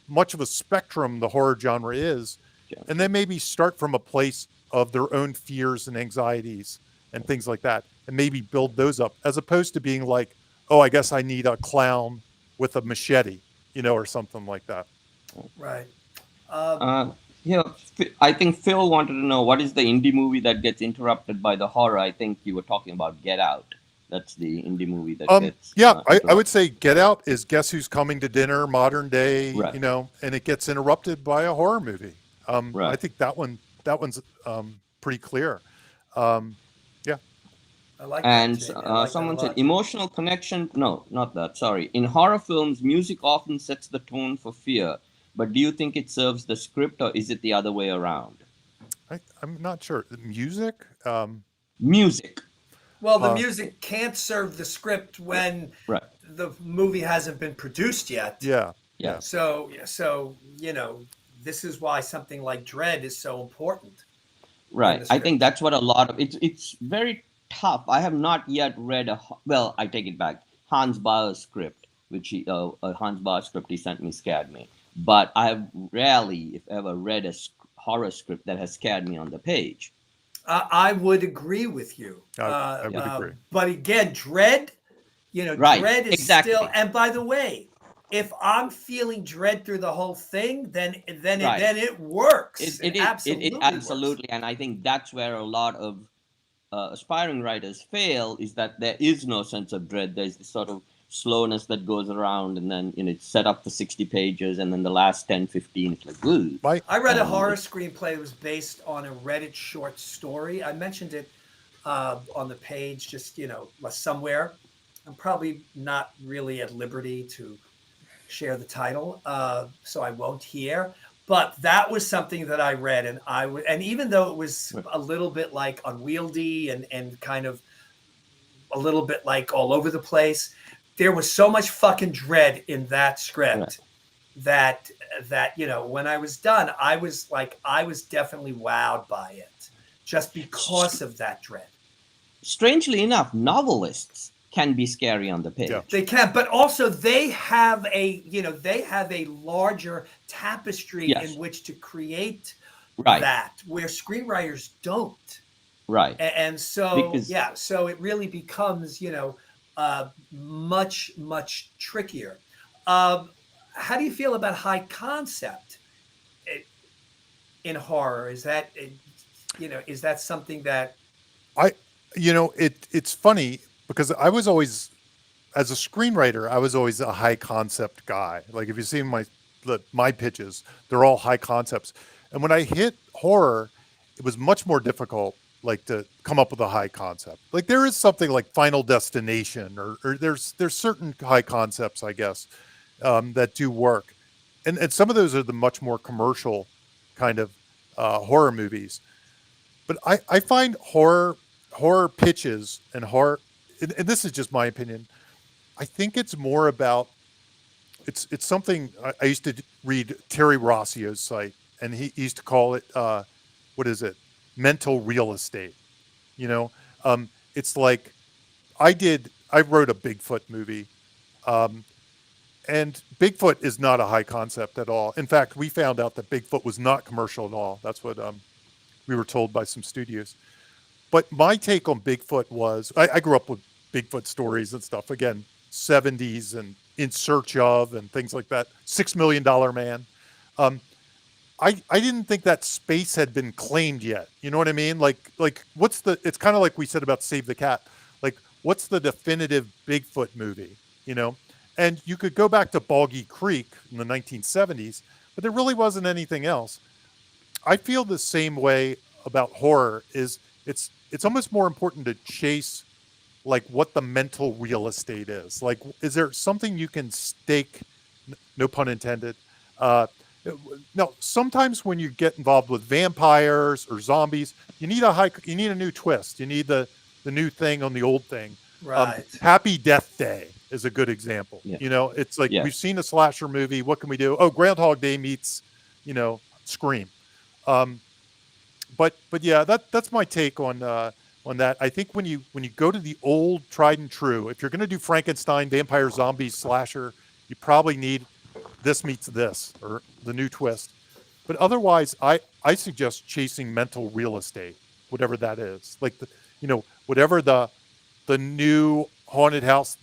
[SPEAKER 3] much of a spectrum the horror genre is, and then maybe start from a place of their own fears and anxieties and things like that. and maybe build those up, as opposed to being like, oh, I guess I need a clown with a machete, or something like that.
[SPEAKER 1] Right.
[SPEAKER 2] Yeah, I think Phil wanted to know what is the indie movie that gets interrupted by the horror. I think you were talking about Get Out. That's the indie movie that gets
[SPEAKER 3] Yeah, I would
[SPEAKER 2] interrupted.
[SPEAKER 3] say Get Out is Guess Who's Coming to Dinner, modern day,
[SPEAKER 2] Right.
[SPEAKER 3] And it gets interrupted by a horror movie. I
[SPEAKER 2] Right.
[SPEAKER 3] think that one's pretty clear. Yeah.
[SPEAKER 1] I like
[SPEAKER 2] And
[SPEAKER 1] that, Jamie. I like that a
[SPEAKER 2] someone said
[SPEAKER 1] lot.
[SPEAKER 2] emotional connection. No, not that. Sorry. In horror films, music often sets the tone for fear. But do you think it serves the script, or is it the other way around?
[SPEAKER 3] I'm not sure. The music.
[SPEAKER 2] Music.
[SPEAKER 1] Well, the music can't serve the script when
[SPEAKER 2] Right.
[SPEAKER 1] the movie hasn't been produced yet.
[SPEAKER 3] Yeah.
[SPEAKER 2] Yeah.
[SPEAKER 1] So this is why something like Dread is so important.
[SPEAKER 2] Right. I think that's what a lot of it's very tough. I have not yet read well, I take it back. Hans Bauer's script, which Hans Bauer script he sent me scared me. But I have rarely, if ever, read a horror script that has scared me on the page.
[SPEAKER 1] I would agree with you.
[SPEAKER 3] I would agree.
[SPEAKER 1] But again, Dread,
[SPEAKER 2] Right.
[SPEAKER 1] Dread is
[SPEAKER 2] Exactly.
[SPEAKER 1] still. And by the way, if I'm feeling dread through the whole thing, then it works.
[SPEAKER 2] It absolutely, and I think that's where a lot of aspiring writers fail, is that there is no sense of dread. There's this sort of slowness that goes around, and then it's set up for 60 pages, and then the last 10, 15, it's like, ooh.
[SPEAKER 1] I read a horror screenplay that was based on a Reddit short story. I mentioned it on the page, just somewhere. I'm probably not really at liberty to share the title, so I won't here. But that was something that I read, and even though it was a little bit like unwieldy and kind of a little bit like all over the place, there was so much fucking dread in that script that when I was done, I was definitely wowed by it, just because of that dread.
[SPEAKER 2] Strangely enough, novelists can be scary on the page.
[SPEAKER 3] Yeah.
[SPEAKER 1] They can, but also they have a larger tapestry in which to create that, where screenwriters don't.
[SPEAKER 2] Right.
[SPEAKER 1] And so so it really becomes much, much trickier. How do you feel about high concept in horror? Is that something that
[SPEAKER 3] it's funny, because I was always, as a screenwriter, I was always a high concept guy. Like, if you see my pitches, they're all high concepts. And when I hit horror, it was much more difficult, like, to come up with a high concept. Like, there is something like Final Destination, or there's certain high concepts, I guess, that do work. And some of those are the much more commercial kind of horror movies. But I find horror pitches and horror, and this is just my opinion, I think it's more about, it's something I used to read Terry Rossio's site, and he used to call it, what is it? Mental real estate. It's like, I wrote a Bigfoot movie, and Bigfoot is not a high concept at all. In fact, we found out that Bigfoot was not commercial at all. That's what we were told by some studios. But my take on Bigfoot was, I grew up with Bigfoot stories and stuff. Again, 70s and In Search Of and things like that. $6 Million Man. I didn't think that space had been claimed yet. You know what I mean? Like it's kind of like we said about Save the Cat. Like, what's the definitive Bigfoot movie? And you could go back to Boggy Creek in the 1970s, but there really wasn't anything else. I feel the same way about horror. It's almost more important to chase, like, what the mental real estate is. Like, is there something you can stake, no pun intended? No, sometimes when you get involved with vampires or zombies, you need a new twist. You need the new thing on the old thing.
[SPEAKER 1] Right.
[SPEAKER 3] Happy Death Day is a good example.
[SPEAKER 2] Yeah.
[SPEAKER 3] It's like, we've seen a slasher movie. What can we do? Oh, Groundhog Day meets, Scream. But yeah, that's my take on that. I think when you go to the old tried and true, if you're going to do Frankenstein, vampire, zombies, slasher, you probably need this meets this, or the new twist. But otherwise, I suggest chasing mental real estate, whatever that is. Like, whatever the the new haunted house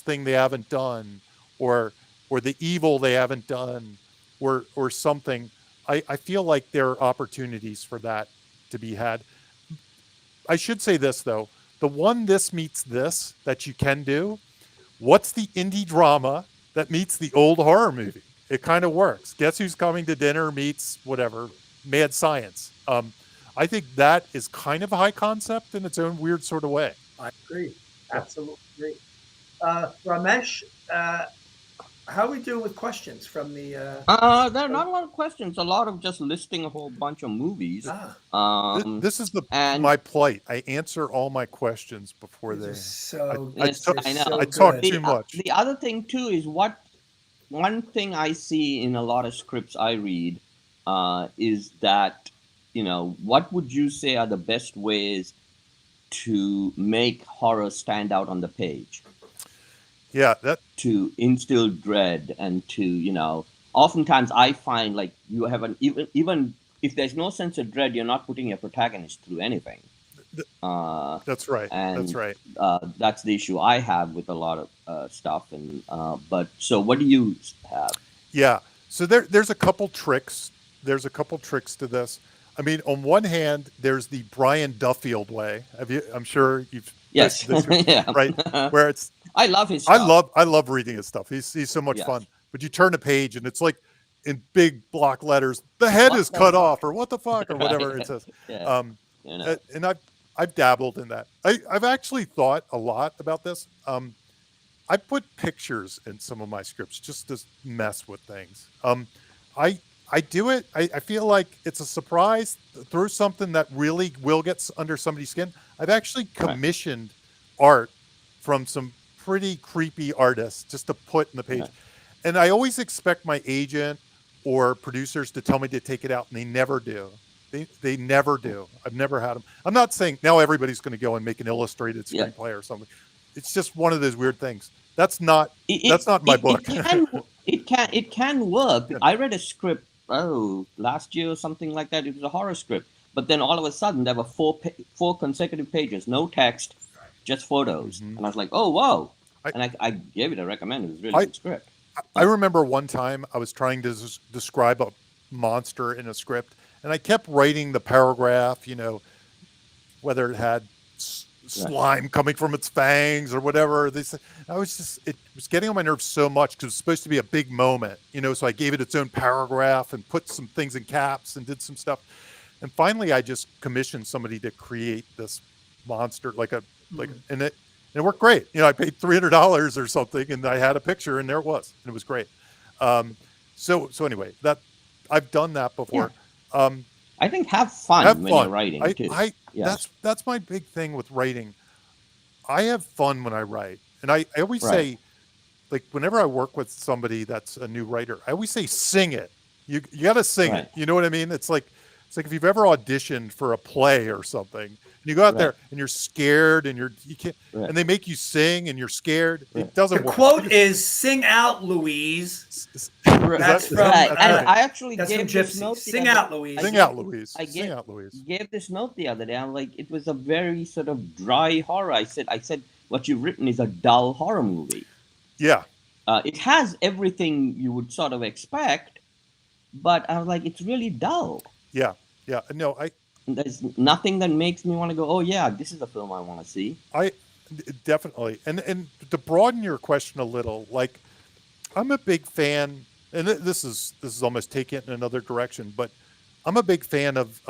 [SPEAKER 3] thing they haven't done, or the evil they haven't done, or something. I feel like there are opportunities for that to be had. I should say this though, the one this meets this that you can do, what's the indie drama that meets the old horror movie? It kind of works. Guess Who's Coming to Dinner meets whatever, Mad Science. I think that is kind of a high concept in its own weird sort of way.
[SPEAKER 1] I agree. Absolutely agree. Ramesh, how are we doing with questions from the?
[SPEAKER 2] There are not a lot of questions. A lot of just listing a whole bunch of movies.
[SPEAKER 3] This is
[SPEAKER 2] and
[SPEAKER 3] my plight. I answer all my questions before they.
[SPEAKER 1] So
[SPEAKER 3] I
[SPEAKER 1] I
[SPEAKER 3] talk too much.
[SPEAKER 2] The other thing too is one thing I see in a lot of scripts I read is that, what would you say are the best ways to make horror stand out on the page?
[SPEAKER 3] Yeah,
[SPEAKER 2] to instill dread and to, oftentimes I find like you have even if there's no sense of dread, you're not putting your protagonist through anything.
[SPEAKER 3] That's right. That's right.
[SPEAKER 2] That's the issue I have with a lot of stuff. And but so what do you have?
[SPEAKER 3] Yeah. So there's a couple tricks. There's a couple tricks to this. I mean, on one hand, there's the Brian Duffield way. I'm sure you've.
[SPEAKER 2] Yes. Yeah.
[SPEAKER 3] Right. Where it's.
[SPEAKER 2] I love his stuff.
[SPEAKER 3] I love reading his stuff. He's so much fun. But you turn a page and it's like in big block letters, the head is cut off, or what the fuck, or whatever it says.
[SPEAKER 2] Yeah.
[SPEAKER 3] And I've dabbled in that. I've actually thought a lot about this. I put pictures in some of my scripts just to mess with things. I do it. I feel like it's a surprise. Throw something that really will get under somebody's skin. I've actually commissioned art from some pretty creepy artists just to put in the page. And I always expect my agent or producers to tell me to take it out, and they never do. They never do. I've never had them. I'm not saying now everybody's going to go and make an illustrated screenplay or something. It's just one of those weird things. That's not my book.
[SPEAKER 2] It can work. I read a script last year or something like that. It was a horror script, but then all of a sudden there were four consecutive pages, no text, just photos, and I was like, oh wow! I gave it a recommend. It was a really good script.
[SPEAKER 3] I remember one time I was trying to describe a monster in a script, and I kept writing the paragraph, whether it had slime coming from its fangs or whatever. It was getting on my nerves so much because it was supposed to be a big moment, so I gave it its own paragraph and put some things in caps and did some stuff. And finally I just commissioned somebody to create this monster and it worked great. I paid $300 or something, and I had a picture, and there it was, and it was great. So anyway, that I've done that before.
[SPEAKER 2] Yeah. I think have fun when you're writing too.
[SPEAKER 3] That's my big thing with writing. I have fun when I write, and I always say, like, whenever I work with somebody that's a new writer, I always say, sing it. You got to sing it. You know what I mean? It's like if you've ever auditioned for a play or something, and you go out there and you're scared and you can't, and they make you sing and you're scared. It doesn't work.
[SPEAKER 1] The quote is "Sing out, Louise." That's from.
[SPEAKER 2] And I actually gave
[SPEAKER 1] this note. Sing out, Louise.
[SPEAKER 3] Sing out, Louise.
[SPEAKER 2] Sing out, Louise. Gave this note the other day. I'm like, it was a very sort of dry horror. I said, what you've written is a dull horror movie.
[SPEAKER 3] Yeah.
[SPEAKER 2] It has everything you would sort of expect, but I was like, it's really dull.
[SPEAKER 3] Yeah. Yeah. No,
[SPEAKER 2] there's nothing that makes me want to go, oh yeah, this is a film I want to see.
[SPEAKER 3] Definitely. And to broaden your question a little, like, I'm a big fan, and this is almost taking it in another direction, but I'm a big fan of,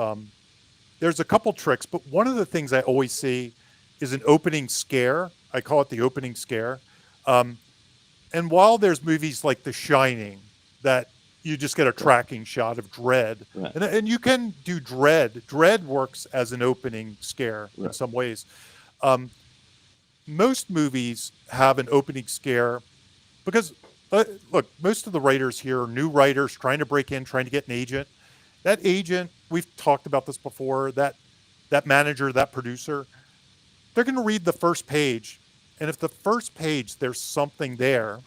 [SPEAKER 3] there's a couple tricks, but one of the things I always see is an opening scare. I call it the opening scare. And while there's movies like The Shining that you just get a tracking shot of dread, and you can do dread. Dread works as an opening scare in some ways. Most movies have an opening scare because, look, most of the writers here are new writers trying to break in, trying to get an agent. That agent, we've talked about this before, that manager, that producer, they're going to read the first page. And if the first page, there's something there,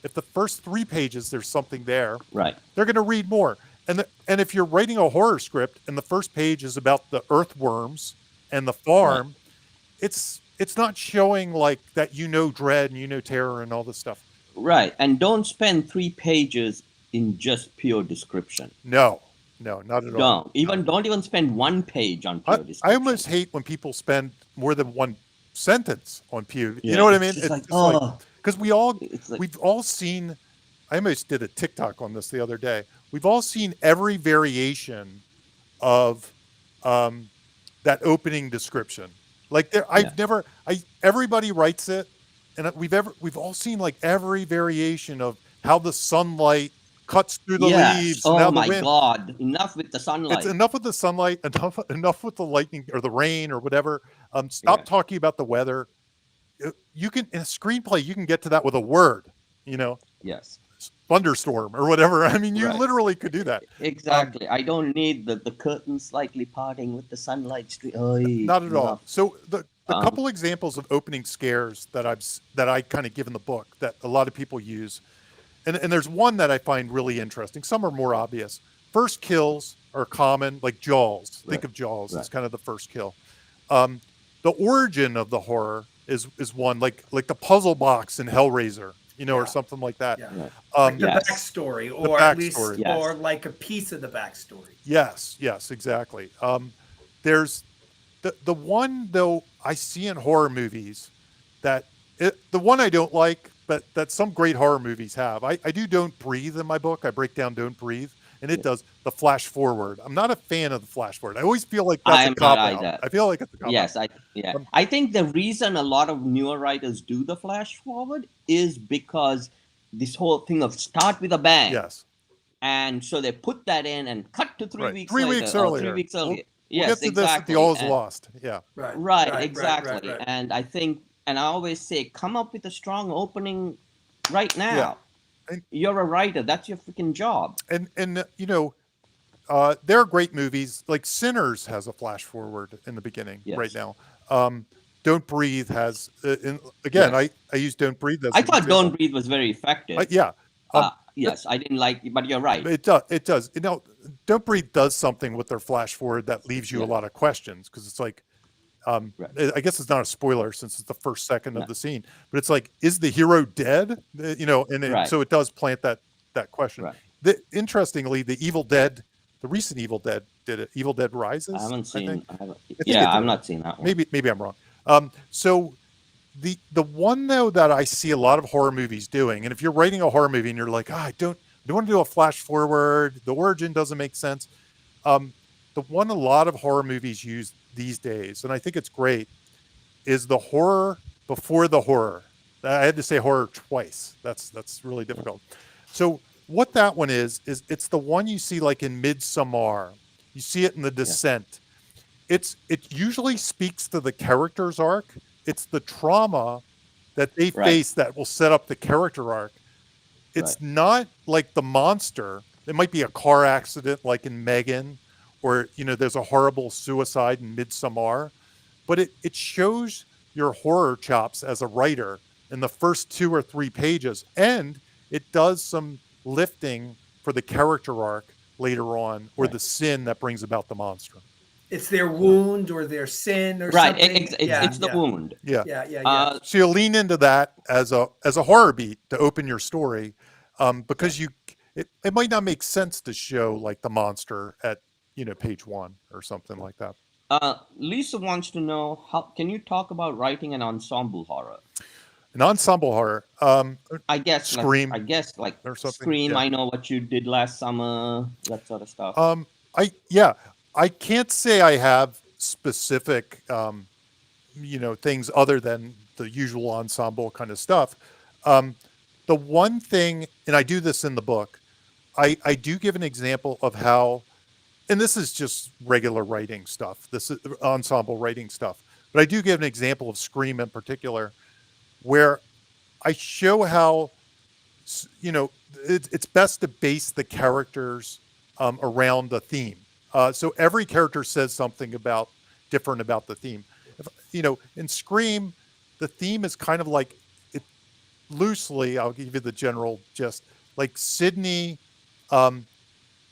[SPEAKER 3] if the first 3 pages, there's something there, they're going to read more. And if you're writing a horror script and the first page is about the earthworms and the farm, it's it's not showing like that, dread and terror and all this stuff.
[SPEAKER 2] Right. And don't spend 3 pages in just pure description.
[SPEAKER 3] No, not at all.
[SPEAKER 2] Don't even spend 1 page on pure description.
[SPEAKER 3] I almost hate when people spend more than one sentence on POV. You know what I mean?
[SPEAKER 2] It's just
[SPEAKER 3] because we've all seen. I almost did a TikTok on this the other day. We've all seen every variation of that opening description. Like everybody writes it, and we've all seen like every variation of how the sunlight cuts through the leaves.
[SPEAKER 2] Oh my God! Enough with the sunlight.
[SPEAKER 3] It's enough with the sunlight. Enough with the lightning or the rain or whatever. Stop talking about the weather. You can, in a screenplay, you can get to that with a word.
[SPEAKER 2] Yes.
[SPEAKER 3] Thunderstorm or whatever. I mean, you literally could do that.
[SPEAKER 2] Exactly. I don't need the curtains slightly parting with the sunlight.
[SPEAKER 3] Not at all. So the couple examples of opening scares that I kind of give in the book that a lot of people use, and there's one that I find really interesting. Some are more obvious. First kills are common, like Jaws. Think of Jaws as kind of the first kill. The origin of the horror is one like the puzzle box in Hellraiser. Or something like that.
[SPEAKER 1] Yeah. Like the backstory, or at least, or like a piece of the backstory.
[SPEAKER 3] Yes, exactly. There's the one though I see in horror movies the one I don't like, but that some great horror movies have. I do Don't Breathe in my book. I break down Don't Breathe, and it does the flash forward. I'm not a fan of the flash forward. I always feel like that's a cop out. I feel like it's a cop out.
[SPEAKER 2] I think the reason a lot of newer writers do the flash forward is because this whole thing of start with a bang.
[SPEAKER 3] Yes.
[SPEAKER 2] And so they put that in and cut to 3 weeks
[SPEAKER 3] 3
[SPEAKER 2] later.
[SPEAKER 3] weeks earlier.
[SPEAKER 2] 3 weeks earlier.
[SPEAKER 3] We'll get to this at the All Is Lost. Yeah.
[SPEAKER 2] Right, exactly. Right. And I think, and I always say, come up with a strong opening right now.
[SPEAKER 3] Yeah. And
[SPEAKER 2] you're a writer. That's your freaking job.
[SPEAKER 3] And there are great movies. Like Sinners has a flash forward in the beginning right now. Don't Breathe has, I use Don't Breathe as
[SPEAKER 2] I thought Don't Breathe was very effective. Yes, I didn't like it, but you're right.
[SPEAKER 3] It does. Don't Breathe does something with their flash forward that leaves you a lot of questions, because it's like, I guess it's not a spoiler since it's the first second of the scene, but it's like, is the hero dead? So it does plant that question. Right. Interestingly, the recent Evil Dead did it. Evil Dead Rises.
[SPEAKER 2] I haven't seen. I've not seen that one.
[SPEAKER 3] Maybe I'm wrong. So the one though that I see a lot of horror movies doing, and if you're writing a horror movie and you're like, I don't want to do a flash forward, the origin doesn't make sense. The one a lot of horror movies use these days, and I think it's great, is the horror before the horror. I had to say horror twice. That's really difficult. So what that one is it's the one you see like in Midsommar. You see it in The Descent. It usually speaks to the character's arc. It's the trauma that they face that will set up the character arc. It's not like the monster. It might be a car accident like in Megan, or there's a horrible suicide in Midsommar, but it shows your horror chops as a writer in the first 2 or 3 pages, and it does some lifting for the character arc later on, or the sin that brings about the monster.
[SPEAKER 1] It's their wound or their sin or something.
[SPEAKER 2] It's the wound.
[SPEAKER 1] Yeah.
[SPEAKER 3] So you'll lean into that as a horror beat to open your story, because it might not make sense to show like the monster at page 1 or something like that.
[SPEAKER 2] Lisa wants to know, can you talk about writing an ensemble horror?
[SPEAKER 3] An ensemble horror.
[SPEAKER 2] I guess
[SPEAKER 3] Scream.
[SPEAKER 2] Like
[SPEAKER 3] or something.
[SPEAKER 2] Scream. Yeah. I know what you did last summer. That sort of stuff.
[SPEAKER 3] I can't say I have specific, things other than the usual ensemble kind of stuff. The one thing, and I do this in the book, I do give an example of how, and this is just regular writing stuff. This is ensemble writing stuff, but I do give an example of Scream in particular, where I show how, it's best to base the characters around the theme. So every character says something different about the theme. In Scream, the theme is kind of like, loosely, I'll give you the general gist, like Sydney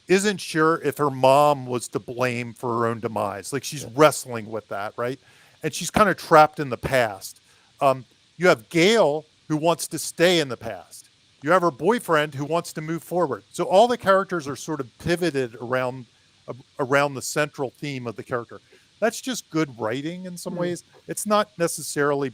[SPEAKER 3] isn't sure if her mom was to blame for her own demise. Like she's wrestling with that, right? and she's kind of trapped in the past. You have Gail, who wants to stay in the past. You have her boyfriend who wants to move forward. So all the characters are sort of pivoted around the central theme of the character. That's just good writing in some ways. It's not necessarily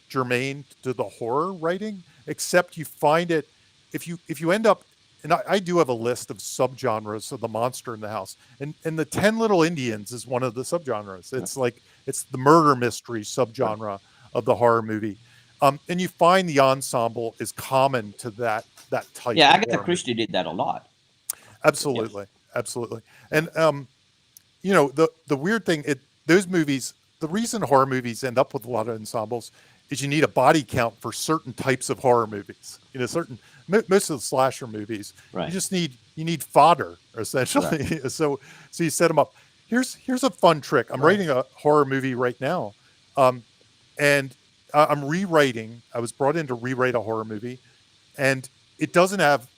[SPEAKER 3] germane to the horror writing, except you find it if you end up, and I do have a list of subgenres of the monster in the house, and the 10 Little Indians is one of the subgenres. It's like it's the murder mystery subgenre of the horror movie. And you find the ensemble is common to that type.
[SPEAKER 2] Yeah,
[SPEAKER 3] of
[SPEAKER 2] Agatha
[SPEAKER 3] horror
[SPEAKER 2] Christie did that a lot.
[SPEAKER 3] Absolutely, absolutely. And the weird thing, those movies, the reason horror movies end up with a lot of ensembles is you need a body count for certain types of horror movies. Most of the slasher movies,
[SPEAKER 2] Right.
[SPEAKER 3] you need fodder essentially. Right. So you set them up. Here's a fun trick. I'm writing a horror movie right now, and I'm rewriting. I was brought in to rewrite a horror movie, and it doesn't have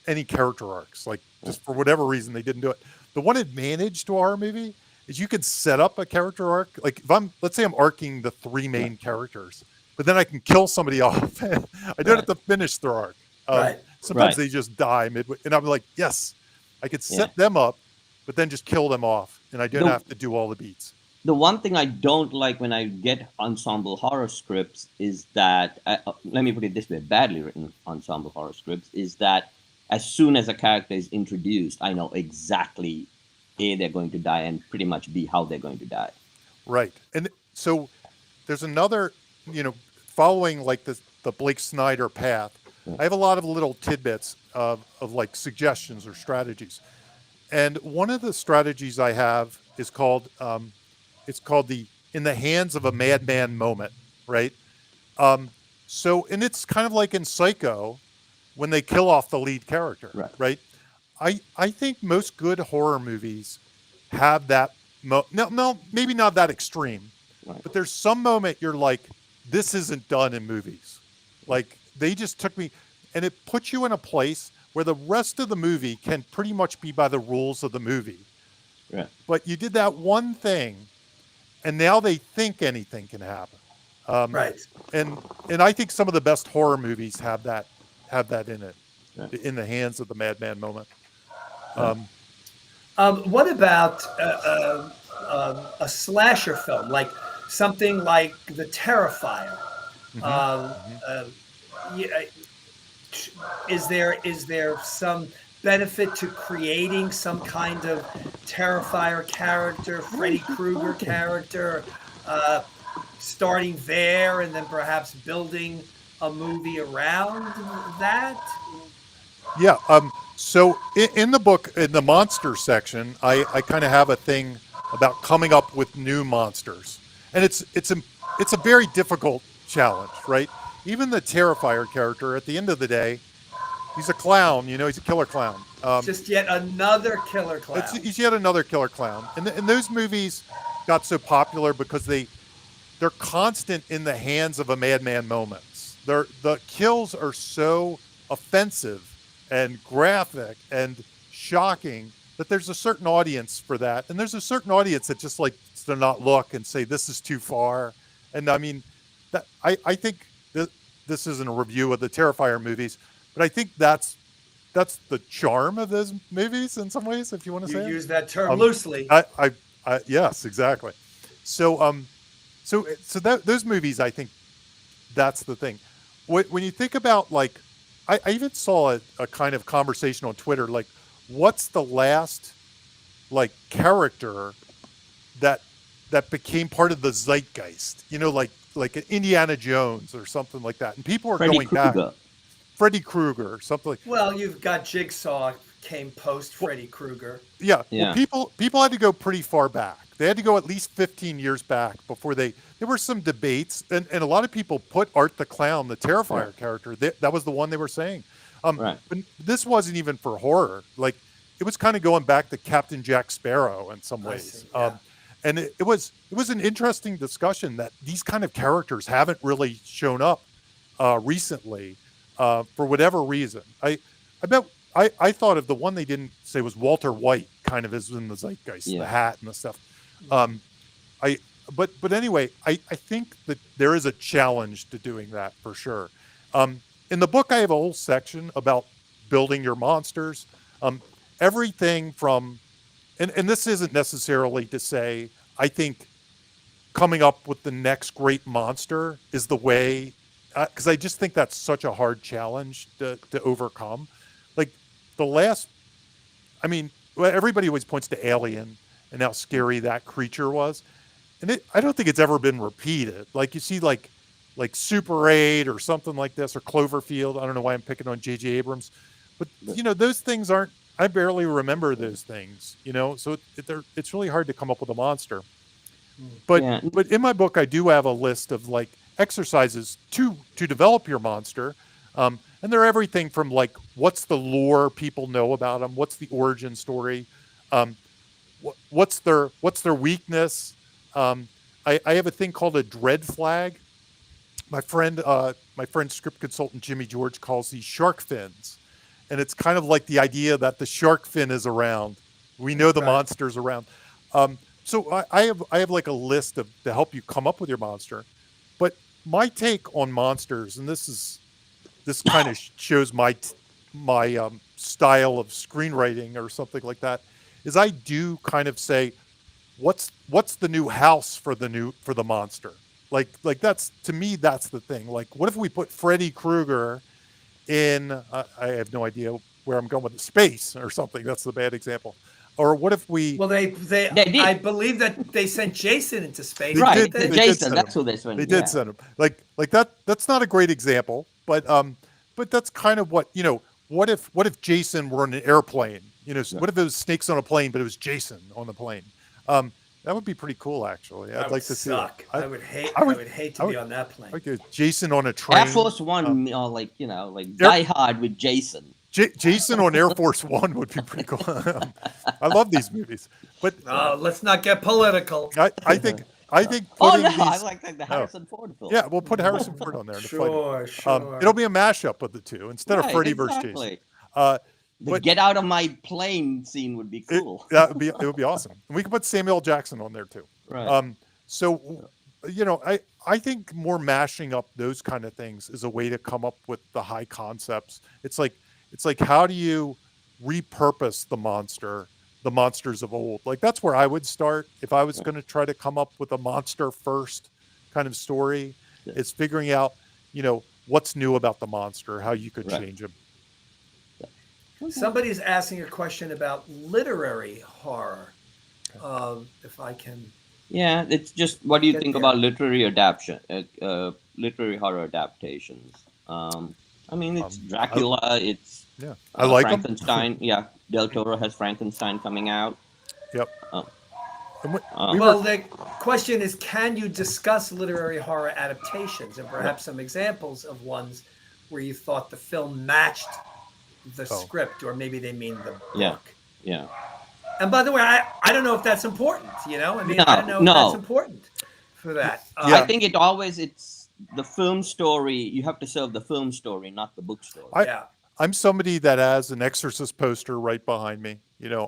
[SPEAKER 3] any character arcs. Like, just for whatever reason, they didn't do it. The one advantage to a horror movie is you can set up a character arc. Like, let's say I'm arcing the three main characters, but then I can kill somebody off. I don't have to finish their arc. Sometimes they just die midway, and I'm like, yes, I could set them up, but then just kill them off, and I don't have to do all the beats.
[SPEAKER 2] The one thing I don't like when I get ensemble horror scripts is that, let me put it this way, badly written ensemble horror scripts, is that as soon as a character is introduced, I know exactly A, they're going to die, and pretty much B, how they're going to die.
[SPEAKER 3] Right. And so there's another, following like the Blake Snyder path, I have a lot of little tidbits of like suggestions or strategies. And one of the strategies I have is called, it's called the in the hands of a madman moment, right? So, and it's kind of like in Psycho when they kill off the lead character, right? I think most good horror movies have that. No, maybe not that extreme, but there's some moment you're like, this isn't done in movies. Like, they just took me, and it puts you in a place where the rest of the movie can pretty much be by the rules of the movie.
[SPEAKER 2] Right.
[SPEAKER 3] But you did that one thing, and now they think anything can happen. And I think some of the best horror movies have that in it, in the hands of the madman moment.
[SPEAKER 1] What about a slasher film, like something like The Terrifier? Is there some benefit to creating some kind of Terrifier character, Freddy Krueger character, starting there and then perhaps building a movie around that?
[SPEAKER 3] Yeah. So in the book, in the monster section, I kind of have a thing about coming up with new monsters, and it's a very difficult challenge, right? Even the Terrifier character, at the end of the day, he's a clown. He's a killer clown.
[SPEAKER 1] Just yet another killer clown.
[SPEAKER 3] He's yet another killer clown, and those movies got so popular because they're constant in the hands of a madman moments. The kills are so offensive and graphic and shocking that there's a certain audience for that, and there's a certain audience that just likes to not look and say this is too far. And I mean, that I think that this isn't a review of the Terrifier movies, but I think that's the charm of those movies in some ways, if you want to say.
[SPEAKER 1] You use that term loosely.
[SPEAKER 3] I yes, exactly. So those movies, I think that's the thing. When you think about, like, I even saw a kind of conversation on Twitter, like, what's the last, like, character that became part of the zeitgeist? Like an Indiana Jones or something like that. And people are going back. Freddy Krueger or something like that.
[SPEAKER 1] Well, you've got Jigsaw came post Freddy Krueger.
[SPEAKER 3] Yeah. Well, people had to go pretty far back. They had to go at least 15 years back before there were some debates, and a lot of people put Art the Clown, the Terrifier character, that was the one they were saying. But this wasn't even for horror. Like, it was kind of going back to Captain Jack Sparrow in some ways. And it was an interesting discussion that these kind of characters haven't really shown up recently for whatever reason. I thought of the one they didn't say was Walter White, kind of is in the zeitgeist, the hat and the stuff. but anyway, I think that there is a challenge to doing that for sure. In the book, I have a whole section about building your monsters. Um, Everything from, and this isn't necessarily to say I think coming up with the next great monster is the way, because I just think that's such a hard challenge to overcome. Like the last, I mean, well, everybody always points to Alien and how scary that creature was, and I don't think it's ever been repeated. Like you see, like Super 8 or something like this, or Cloverfield. I don't know why I'm picking on J.J. Abrams, but those things aren't. I barely remember those things. So it's really hard to come up with a monster. But
[SPEAKER 2] Yeah.
[SPEAKER 3] but in my book, I do have a list of like exercises to develop your monster, and they're everything from like what's the lore people know about them, what's the origin story, um, what's their weakness. I have a thing called a dread flag. My friend script consultant Jimmy George calls these shark fins, and it's kind of like the idea that the shark fin is around. We know the
[SPEAKER 1] Right.
[SPEAKER 3] monster's around. So I have like a list to help you come up with your monster. But my take on monsters, and this kind of shows my style of screenwriting or something like that, is I do kind of say, what's the new house for the monster? Like that's, to me, that's the thing. Like, what if we put Freddy Krueger in? I have no idea where I'm going with space or something. That's the bad example. Or what if we?
[SPEAKER 1] Well,
[SPEAKER 2] They did.
[SPEAKER 1] I believe that they sent Jason into space.
[SPEAKER 3] They
[SPEAKER 2] Right.
[SPEAKER 3] did.
[SPEAKER 1] didn't
[SPEAKER 3] They
[SPEAKER 1] they?
[SPEAKER 3] did
[SPEAKER 2] Jason,
[SPEAKER 3] send
[SPEAKER 2] that's
[SPEAKER 3] him.
[SPEAKER 2] who they sent.
[SPEAKER 3] They did
[SPEAKER 2] Yeah.
[SPEAKER 3] send him. Like that. That's not a great example, but that's kind of what. What if Jason were in an airplane? What if it was snakes on a plane, but it was Jason on the plane? That would be pretty cool, actually.
[SPEAKER 1] That
[SPEAKER 3] I'd
[SPEAKER 1] would
[SPEAKER 3] like to see
[SPEAKER 1] suck.
[SPEAKER 3] it.
[SPEAKER 1] I would hate.
[SPEAKER 3] I
[SPEAKER 1] I
[SPEAKER 3] would-
[SPEAKER 1] would hate
[SPEAKER 3] I
[SPEAKER 1] to
[SPEAKER 3] would-
[SPEAKER 1] be on that plane.
[SPEAKER 3] Like a Jason on a train.
[SPEAKER 2] Air Force One, like Die Hard with Jason.
[SPEAKER 3] Jason on Air Force One would be pretty cool. I love these movies, but
[SPEAKER 1] Let's not get political.
[SPEAKER 3] I think
[SPEAKER 2] Oh
[SPEAKER 3] putting
[SPEAKER 2] no,
[SPEAKER 3] these.
[SPEAKER 2] I like the Harrison Ford film.
[SPEAKER 3] Yeah, we'll put Harrison Ford on there to fight it.
[SPEAKER 1] Sure.
[SPEAKER 3] It'll be a mashup of the two instead of
[SPEAKER 2] Right,
[SPEAKER 3] Freddy versus Jason.
[SPEAKER 2] exactly. The
[SPEAKER 3] But
[SPEAKER 2] get out of my plane scene would be cool.
[SPEAKER 3] it would be awesome. And we can put Samuel L. Jackson on there too.
[SPEAKER 2] Right.
[SPEAKER 3] So I think more mashing up those kind of things is a way to come up with the high concepts. It's like how do you repurpose the monsters of old? Like that's where I would start if I was going to try to come up with a monster first kind of story.
[SPEAKER 2] Yeah.
[SPEAKER 3] Is figuring out what's new about the monster, how you could
[SPEAKER 2] Right.
[SPEAKER 3] change him.
[SPEAKER 1] Somebody's asking a question about literary horror. If I can.
[SPEAKER 2] Yeah, it's just what do you
[SPEAKER 1] Get
[SPEAKER 2] think
[SPEAKER 1] there.
[SPEAKER 2] about literary horror adaptations? I mean, it's Dracula. It's
[SPEAKER 3] Yeah, I like 'em.
[SPEAKER 2] Frankenstein. Yeah, Del Toro has Frankenstein coming out.
[SPEAKER 3] Yep.
[SPEAKER 2] Oh.
[SPEAKER 3] And we
[SPEAKER 1] Well,
[SPEAKER 3] were-
[SPEAKER 1] the question is, can you discuss literary horror adaptations and perhaps some examples of ones where you thought the film matched the script, or maybe they mean the book?
[SPEAKER 2] Yeah. Yeah.
[SPEAKER 1] And by the way, I don't know if that's important. I mean,
[SPEAKER 2] No,
[SPEAKER 1] I don't know
[SPEAKER 2] no.
[SPEAKER 1] if that's important for that.
[SPEAKER 3] Yeah.
[SPEAKER 2] I think it's the film story. You have to serve the film story, not the book story.
[SPEAKER 1] Yeah.
[SPEAKER 3] I'm somebody that has an Exorcist poster right behind me.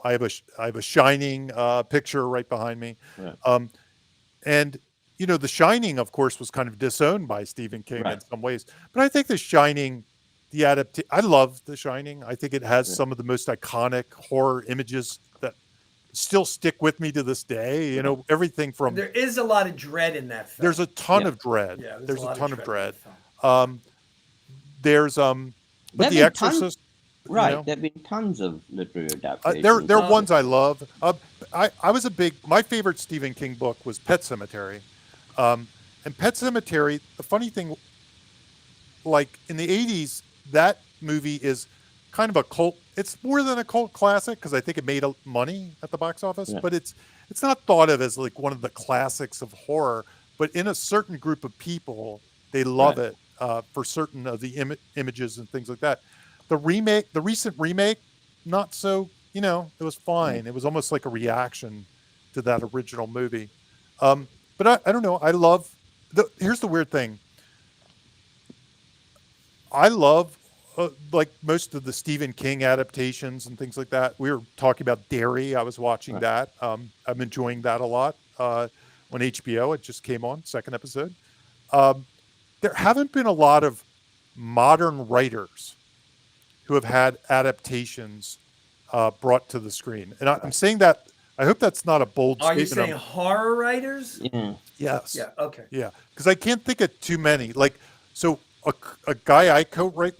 [SPEAKER 3] I have a Shining picture right behind me.
[SPEAKER 2] Right.
[SPEAKER 3] And The Shining, of course, was kind of disowned by Stephen King in
[SPEAKER 2] Right.
[SPEAKER 3] some ways. But I think The Shining, I love The Shining. I think it has
[SPEAKER 2] Yeah.
[SPEAKER 3] some of the most iconic horror images that still stick with me to this day. Everything from
[SPEAKER 1] There is a lot of dread in that film.
[SPEAKER 3] there's a ton
[SPEAKER 2] Yeah.
[SPEAKER 3] of dread.
[SPEAKER 1] Yeah,
[SPEAKER 3] There's a ton of
[SPEAKER 1] in
[SPEAKER 3] dread.
[SPEAKER 1] that film.
[SPEAKER 3] There's but
[SPEAKER 2] There've
[SPEAKER 3] The
[SPEAKER 2] been tons-
[SPEAKER 3] Exorcist.
[SPEAKER 2] Right. There've been tons of literary adaptations.
[SPEAKER 3] They're ones I love. My favorite Stephen King book was Pet Sematary. And Pet Sematary, the funny thing, like in the 80s, that movie is kind of a cult. It's more than a cult classic because I think it made money at the box office,
[SPEAKER 2] Yeah.
[SPEAKER 3] but it's not thought of as like one of the classics of horror. But in a certain group of people, they love
[SPEAKER 2] Right.
[SPEAKER 3] it for certain of the images and things like that. The recent remake, not so. It was fine. It was almost like a reaction to that original movie. But I don't know. I love. Here's the weird thing. I love like most of the Stephen King adaptations and things like that. We were talking about Dairy. I was watching
[SPEAKER 2] Right.
[SPEAKER 3] that. I'm enjoying that a lot. on HBO. It just came on, second episode. There haven't been a lot of modern writers who have had adaptations brought to the screen. And I'm saying that, I hope that's not a bold
[SPEAKER 1] Are you
[SPEAKER 3] statement.
[SPEAKER 1] saying horror writers?
[SPEAKER 2] Yeah.
[SPEAKER 3] Yes.
[SPEAKER 1] Yeah. Okay.
[SPEAKER 3] Yeah. Because I can't think of too many. Like, so a guy I co-write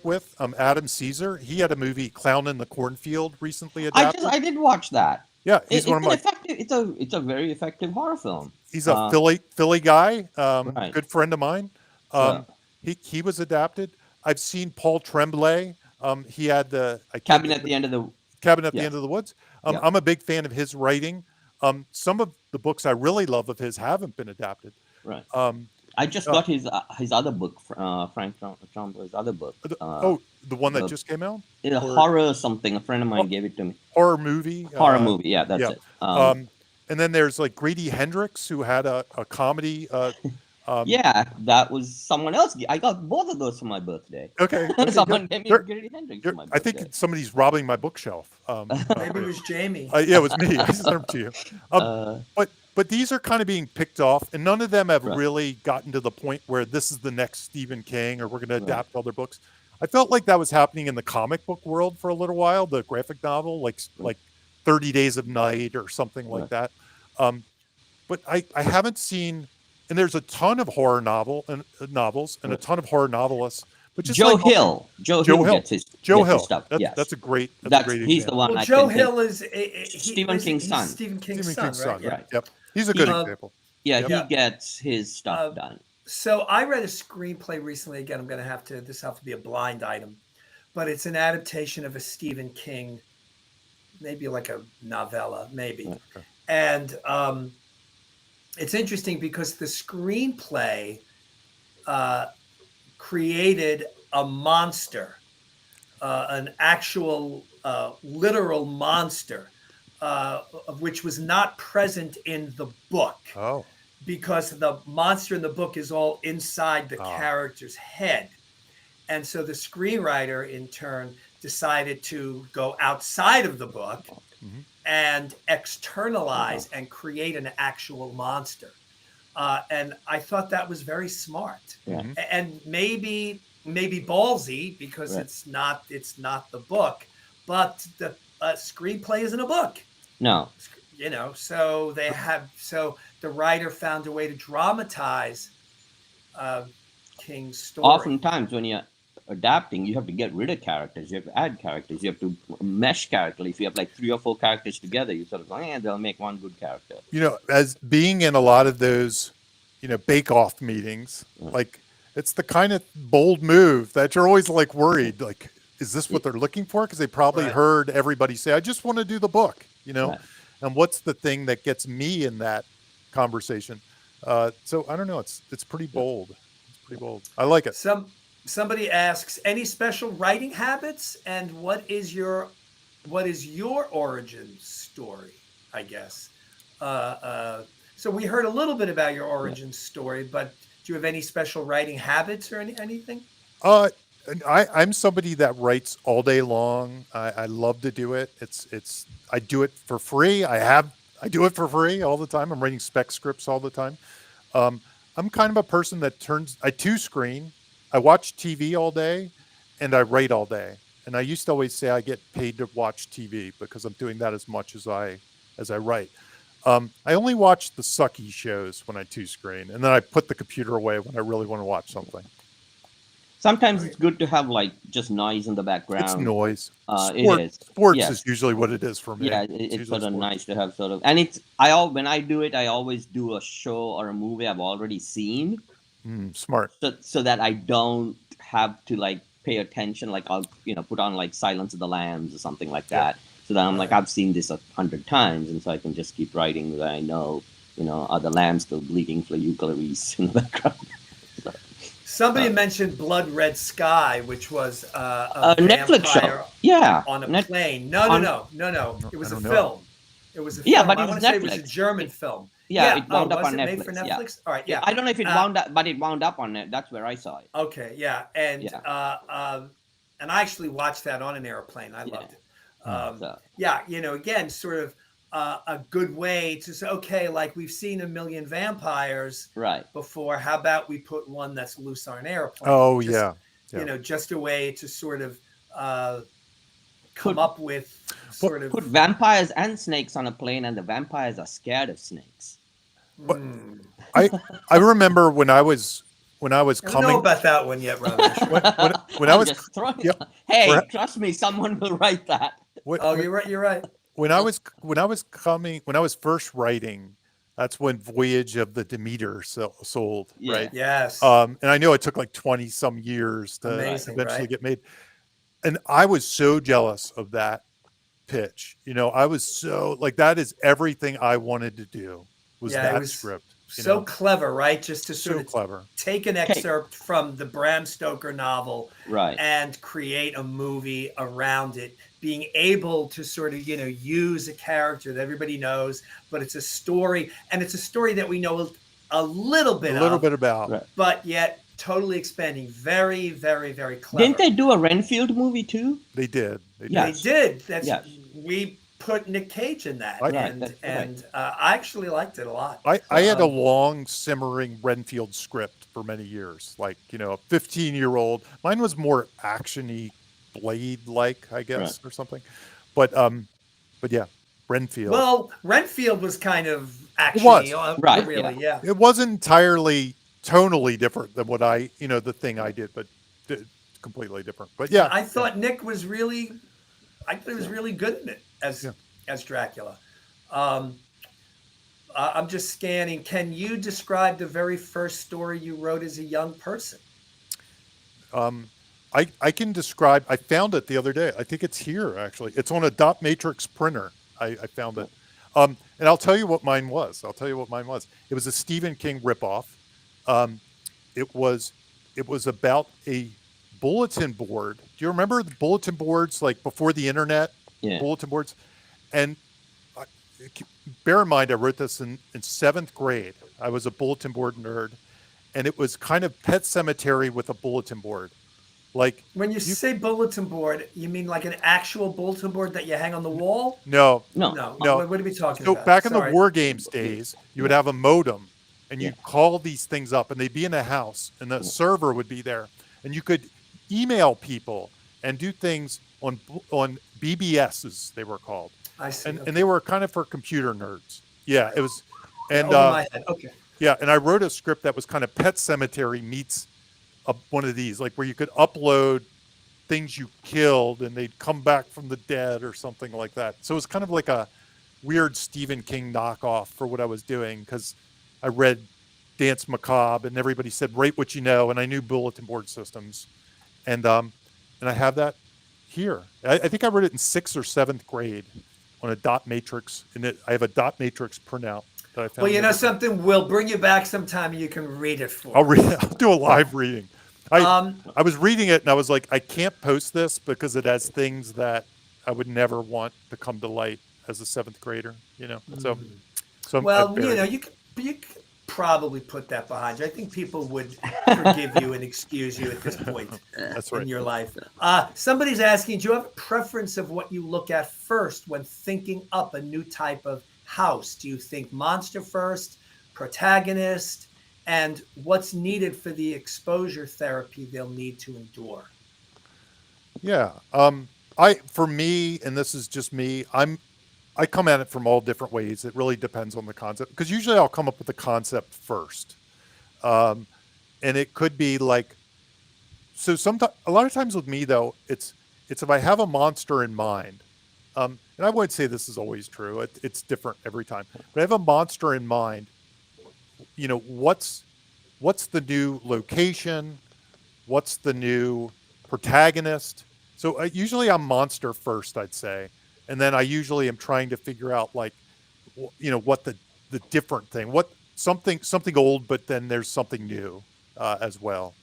[SPEAKER 3] with, Adam Caesar, he had a movie, Clown in the Cornfield, recently adapted.
[SPEAKER 2] I did watch that.
[SPEAKER 3] Yeah, he's one of my.
[SPEAKER 2] It's a very effective horror film.
[SPEAKER 3] He's a Philly guy,
[SPEAKER 2] Right.
[SPEAKER 3] good friend of mine. He was adapted. I've seen Paul Tremblay. He had the
[SPEAKER 2] Cabin at the End of the
[SPEAKER 3] End of the Woods. I'm a big fan of his writing. Some of the books I really love of his haven't been adapted.
[SPEAKER 2] Right. I just got his other book, Frank Tremblay's other book.
[SPEAKER 3] The one that just came out?
[SPEAKER 2] A horror something. A friend of mine gave it to me.
[SPEAKER 3] Horror movie?
[SPEAKER 2] Horror movie, yeah, that's it.
[SPEAKER 3] And then there's like Grady Hendrix, who had a comedy.
[SPEAKER 2] Yeah, that was someone else. I got both of those for my birthday.
[SPEAKER 3] Okay.
[SPEAKER 2] Someone gave me Grady Hendrix for my birthday.
[SPEAKER 3] I think somebody's robbing my bookshelf.
[SPEAKER 1] Maybe it was Jamie.
[SPEAKER 3] Yeah, it was me. I sent them to you. But these are kind of being picked off, and none of them have really gotten to the point where this is the next Stephen King, or we're going to adapt all their books. I felt like that was happening in the comic book world for a little while, the graphic novel, like 30 Days of Night or something like that. But I haven't seen, and there's a ton of horror novels and a ton of horror novelists. But just
[SPEAKER 2] Joe Hill. Joe Hill gets his stuff.
[SPEAKER 3] That's a great.
[SPEAKER 2] He's the one.
[SPEAKER 1] Well, Joe Hill is
[SPEAKER 2] Stephen King's son.
[SPEAKER 1] Stephen King's son, right?
[SPEAKER 3] Yep. He's a good example.
[SPEAKER 2] Yeah, he gets his stuff done.
[SPEAKER 1] So I read a screenplay recently. Again, I'm going to have to. This will have to be a blind item, but it's an adaptation of a Stephen King, maybe like a novella, maybe. Okay. And it's interesting because the screenplay created a monster, an actual literal monster, which was not present in the book.
[SPEAKER 3] Oh.
[SPEAKER 1] Because the monster in the book is all inside the character's head. And so the screenwriter, in turn, decided to go outside of the book and externalize and create an actual monster. And I thought that was very smart, and maybe ballsy, because it's not the book, but the screenplay isn't a book.
[SPEAKER 2] No,
[SPEAKER 1] so the writer found a way to dramatize King's story.
[SPEAKER 2] Oftentimes, when you're adapting, you have to get rid of characters. You have to add characters. You have to mesh characters. If you have like 3 or 4 characters together, you sort of go, they'll make one good character.
[SPEAKER 3] As being in a lot of those, bake-off meetings, like it's the kind of bold move that you're always like worried, like, is this what they're looking for? Because they probably heard everybody say, I just want to do the book, and what's the thing that gets me in that conversation? So I don't know. It's pretty bold. It's pretty bold. I like it.
[SPEAKER 1] Somebody asks, any special writing habits, and what is your origin story, I guess. So we heard a little bit about your origin story, but do you have any special writing habits or anything?
[SPEAKER 3] I'm somebody that writes all day long. I love to do it. I do it for free. I do it for free all the time. I'm writing spec scripts all the time. I'm kind of a person that I 2-screen. I watch TV all day and I write all day. And I used to always say I get paid to watch TV because I'm doing that as much as I write. I only watch the sucky shows when I 2-screen, and then I put the computer away when I really want to watch something.
[SPEAKER 2] Sometimes it's good to have like just noise in the background.
[SPEAKER 3] It's noise.
[SPEAKER 2] It is.
[SPEAKER 3] Sports is usually what it is for me.
[SPEAKER 2] Yeah, it's sort of nice to have and when I do it, I always do a show or a movie I've already seen.
[SPEAKER 3] Smart.
[SPEAKER 2] So that I don't have to like pay attention. Like I'll put on like Silence of the Lambs or something like that. So that I'm like, I've seen this 100 times, and so I can just keep writing that I know. Are the lambs still bleating for Eucharist in the background?
[SPEAKER 1] Somebody mentioned Blood Red Sky, which was
[SPEAKER 2] a Netflix show. Yeah,
[SPEAKER 1] on a plane. No. It was a film. It was a film.
[SPEAKER 2] Yeah, but
[SPEAKER 1] I want to say it was a German film.
[SPEAKER 2] Yeah, it wound up on
[SPEAKER 1] Netflix.
[SPEAKER 2] Made for
[SPEAKER 1] Netflix?
[SPEAKER 2] Yeah.
[SPEAKER 1] All right, yeah.
[SPEAKER 2] I don't know if it wound up, but it wound up on it. That's where I saw it.
[SPEAKER 1] Okay, yeah, and I actually watched that on an airplane. I loved it. Again, sort of a good way to say, okay, like we've seen a million vampires
[SPEAKER 2] Right.
[SPEAKER 1] before. How about we put one that's loose on an airplane?
[SPEAKER 3] Oh
[SPEAKER 1] Just,
[SPEAKER 3] yeah.
[SPEAKER 1] just a way to sort of come
[SPEAKER 2] Put
[SPEAKER 1] up with
[SPEAKER 3] But
[SPEAKER 1] sort of.
[SPEAKER 2] put vampires and snakes on a plane, and the vampires are scared of snakes.
[SPEAKER 3] But I remember when I was
[SPEAKER 1] I don't know
[SPEAKER 3] coming
[SPEAKER 1] about that one yet, Ramesh.
[SPEAKER 3] when I
[SPEAKER 2] I'm
[SPEAKER 3] was
[SPEAKER 2] just throwing.
[SPEAKER 3] yeah,
[SPEAKER 2] Hey,
[SPEAKER 3] right.
[SPEAKER 2] trust me, someone will write that.
[SPEAKER 1] Oh, you're right. You're right.
[SPEAKER 3] when I was first writing, that's when Voyage of the Demeter sold,
[SPEAKER 2] Yeah.
[SPEAKER 3] right?
[SPEAKER 1] Yes.
[SPEAKER 3] And I know it took like 20 some years to
[SPEAKER 1] Amazing,
[SPEAKER 3] eventually
[SPEAKER 1] right?
[SPEAKER 3] get made. And I was so jealous of that pitch. I was so like, that is everything I wanted to do was
[SPEAKER 1] Yeah, it
[SPEAKER 3] that
[SPEAKER 1] was
[SPEAKER 3] script,
[SPEAKER 1] so clever, right? Just to sort
[SPEAKER 3] so
[SPEAKER 1] of
[SPEAKER 3] clever.
[SPEAKER 1] take an
[SPEAKER 2] Okay.
[SPEAKER 1] excerpt from the Bram Stoker novel
[SPEAKER 2] Right.
[SPEAKER 1] and create a movie around it, being able to sort of, use a character that everybody knows, but it's a story, and it's a story that we know a little
[SPEAKER 3] A
[SPEAKER 1] bit
[SPEAKER 3] little
[SPEAKER 1] of,
[SPEAKER 3] bit about.
[SPEAKER 2] Right.
[SPEAKER 1] but yet totally expanding. Very, very, very clever.
[SPEAKER 2] Didn't they do a Renfield movie too?
[SPEAKER 3] They did.
[SPEAKER 1] They
[SPEAKER 2] Yes.
[SPEAKER 1] did. That's
[SPEAKER 2] Yes.
[SPEAKER 1] we put Nick Cage in that,
[SPEAKER 3] Right.
[SPEAKER 1] and
[SPEAKER 2] That's
[SPEAKER 1] and I actually liked it a lot.
[SPEAKER 3] I had a long simmering Renfield script for many years, like, a 15-year-old. Mine was more actiony, Blade-like, I guess, or something. But yeah, Renfield.
[SPEAKER 1] Well, Renfield was kind of
[SPEAKER 3] It was.
[SPEAKER 1] actiony,
[SPEAKER 2] Right,
[SPEAKER 1] really, yeah.
[SPEAKER 3] It wasn't entirely tonally different than what the thing I did, but completely different. But yeah,
[SPEAKER 1] I thought Nick was really, I thought he was really good in it as Dracula. I'm just scanning. Can you describe the very first story you wrote as a young person?
[SPEAKER 3] I can describe. I found it the other day. I think it's here actually. It's on a dot matrix printer. I found it, and I'll tell you what mine was. It was a Stephen King ripoff. It was about a bulletin board. Do you remember the bulletin boards like before the internet?
[SPEAKER 2] Yeah.
[SPEAKER 3] Bulletin boards, and bear in mind, I wrote this in 7th grade. I was a bulletin board nerd, and it was kind of Pet Cemetery with a bulletin board. Like
[SPEAKER 1] when you say bulletin board, you mean like an actual bulletin board that you hang on the wall?
[SPEAKER 3] No.
[SPEAKER 1] What are we talking about?
[SPEAKER 3] Back in the War Games days, you would have a modem, and you'd call these things up, and they'd be in a house, and the server would be there, and you could email people and do things on BBSs, they were called.
[SPEAKER 1] I see.
[SPEAKER 3] And they were kind of for computer nerds. Yeah, it was. And
[SPEAKER 1] over my head. Okay.
[SPEAKER 3] Yeah, and I wrote a script that was kind of Pet Cemetery meets one of these, like where you could upload things you killed and they'd come back from the dead or something like that. So it was kind of like a weird Stephen King knockoff for what I was doing, because I read Dance Macabre and everybody said write what you know, and I knew bulletin board systems, and I have that here. I think I wrote it in 6th or 7th grade on a dot matrix, and I have a dot matrix printout that I found.
[SPEAKER 1] Well, you know something, we'll bring you back sometime and you can read it for
[SPEAKER 3] I'll
[SPEAKER 1] us.
[SPEAKER 3] I'll do a live reading. I was reading it and I was like, I can't post this because it has things that I would never want to come to light as a 7th grader, So
[SPEAKER 1] well, you could probably put that behind you. I think people would forgive you and excuse you at this point
[SPEAKER 3] That's right.
[SPEAKER 1] in your life. Somebody's asking, do you have a preference of what you look at first when thinking up a new type of house? Do you think monster first, protagonist, and what's needed for the exposure therapy they'll need to endure?
[SPEAKER 3] Yeah. For me, and this is just me, I come at it from all different ways. It really depends on the concept, because usually I'll come up with the concept first. And it could be like, so a lot of times with me though, it's if I have a monster in mind, and I wouldn't say this is always true. It's different every time, but I have a monster in mind. What's the new location? What's the new protagonist? So usually I'm monster first, I'd say. And then I usually am trying to figure out like, what the different thing, what something old, but then there's something new as well.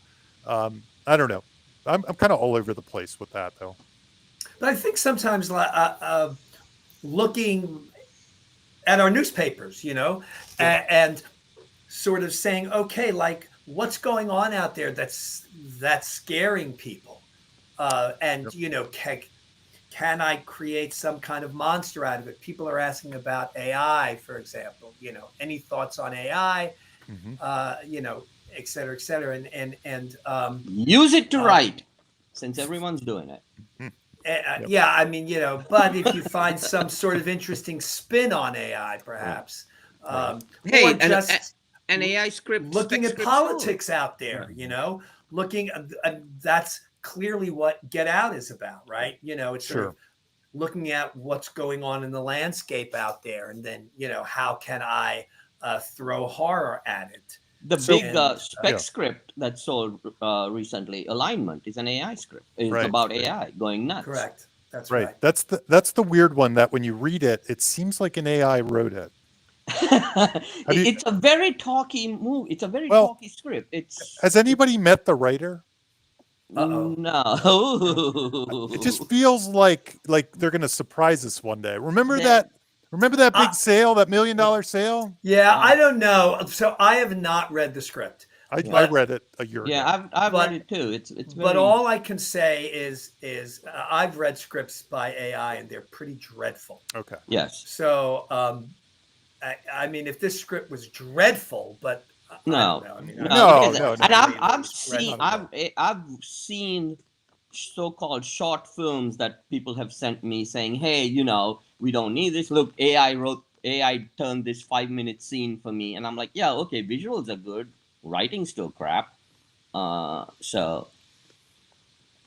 [SPEAKER 3] I don't know. I'm kind of all over the place with that though.
[SPEAKER 1] But I think sometimes looking at our newspapers, and sort of saying, okay, like what's going on out there that's scaring people, and can I create some kind of monster out of it? People are asking about AI, for example. Any thoughts on AI?
[SPEAKER 3] Mhm.
[SPEAKER 1] Et cetera, et cetera.
[SPEAKER 2] Use it to write, since everyone's doing it.
[SPEAKER 3] Yep.
[SPEAKER 1] Yeah, I mean, but if you find some sort of interesting spin on AI, perhaps,
[SPEAKER 2] Hey,
[SPEAKER 1] or just
[SPEAKER 2] an AI script,
[SPEAKER 1] looking
[SPEAKER 2] spec
[SPEAKER 1] at
[SPEAKER 2] script's good.
[SPEAKER 1] politics out there, looking that's clearly what Get Out is about, right? It's sort of looking at what's going on in the landscape out there, and then how can I throw horror at it?
[SPEAKER 2] The big spec script that sold recently, Alignment, is an AI script. It's about AI going nuts.
[SPEAKER 1] Correct. That's
[SPEAKER 3] right.
[SPEAKER 1] right.
[SPEAKER 3] That's the weird one, that when you read it, it seems like an AI wrote it.
[SPEAKER 2] It's a very talky movie. It's a very talky script.
[SPEAKER 3] Has anybody met the writer?
[SPEAKER 1] Uh-oh.
[SPEAKER 2] No.
[SPEAKER 3] It just feels like they're going to surprise us one day. Remember that big sale, that $1 million sale?
[SPEAKER 1] Yeah, I don't know. So I have not read the script.
[SPEAKER 3] I read it a year ago.
[SPEAKER 2] Yeah, I've read it too. It's very...
[SPEAKER 1] But all I can say is I've read scripts by AI and they're pretty dreadful.
[SPEAKER 3] Okay.
[SPEAKER 2] Yes.
[SPEAKER 1] So I mean, if this script was dreadful, but
[SPEAKER 2] no.
[SPEAKER 1] And
[SPEAKER 2] I've seen so-called short films that people have sent me saying, hey, we don't need this. Look, AI turned this 5-minute scene for me. And I'm like, yeah, okay, visuals are good. Writing's still crap. So.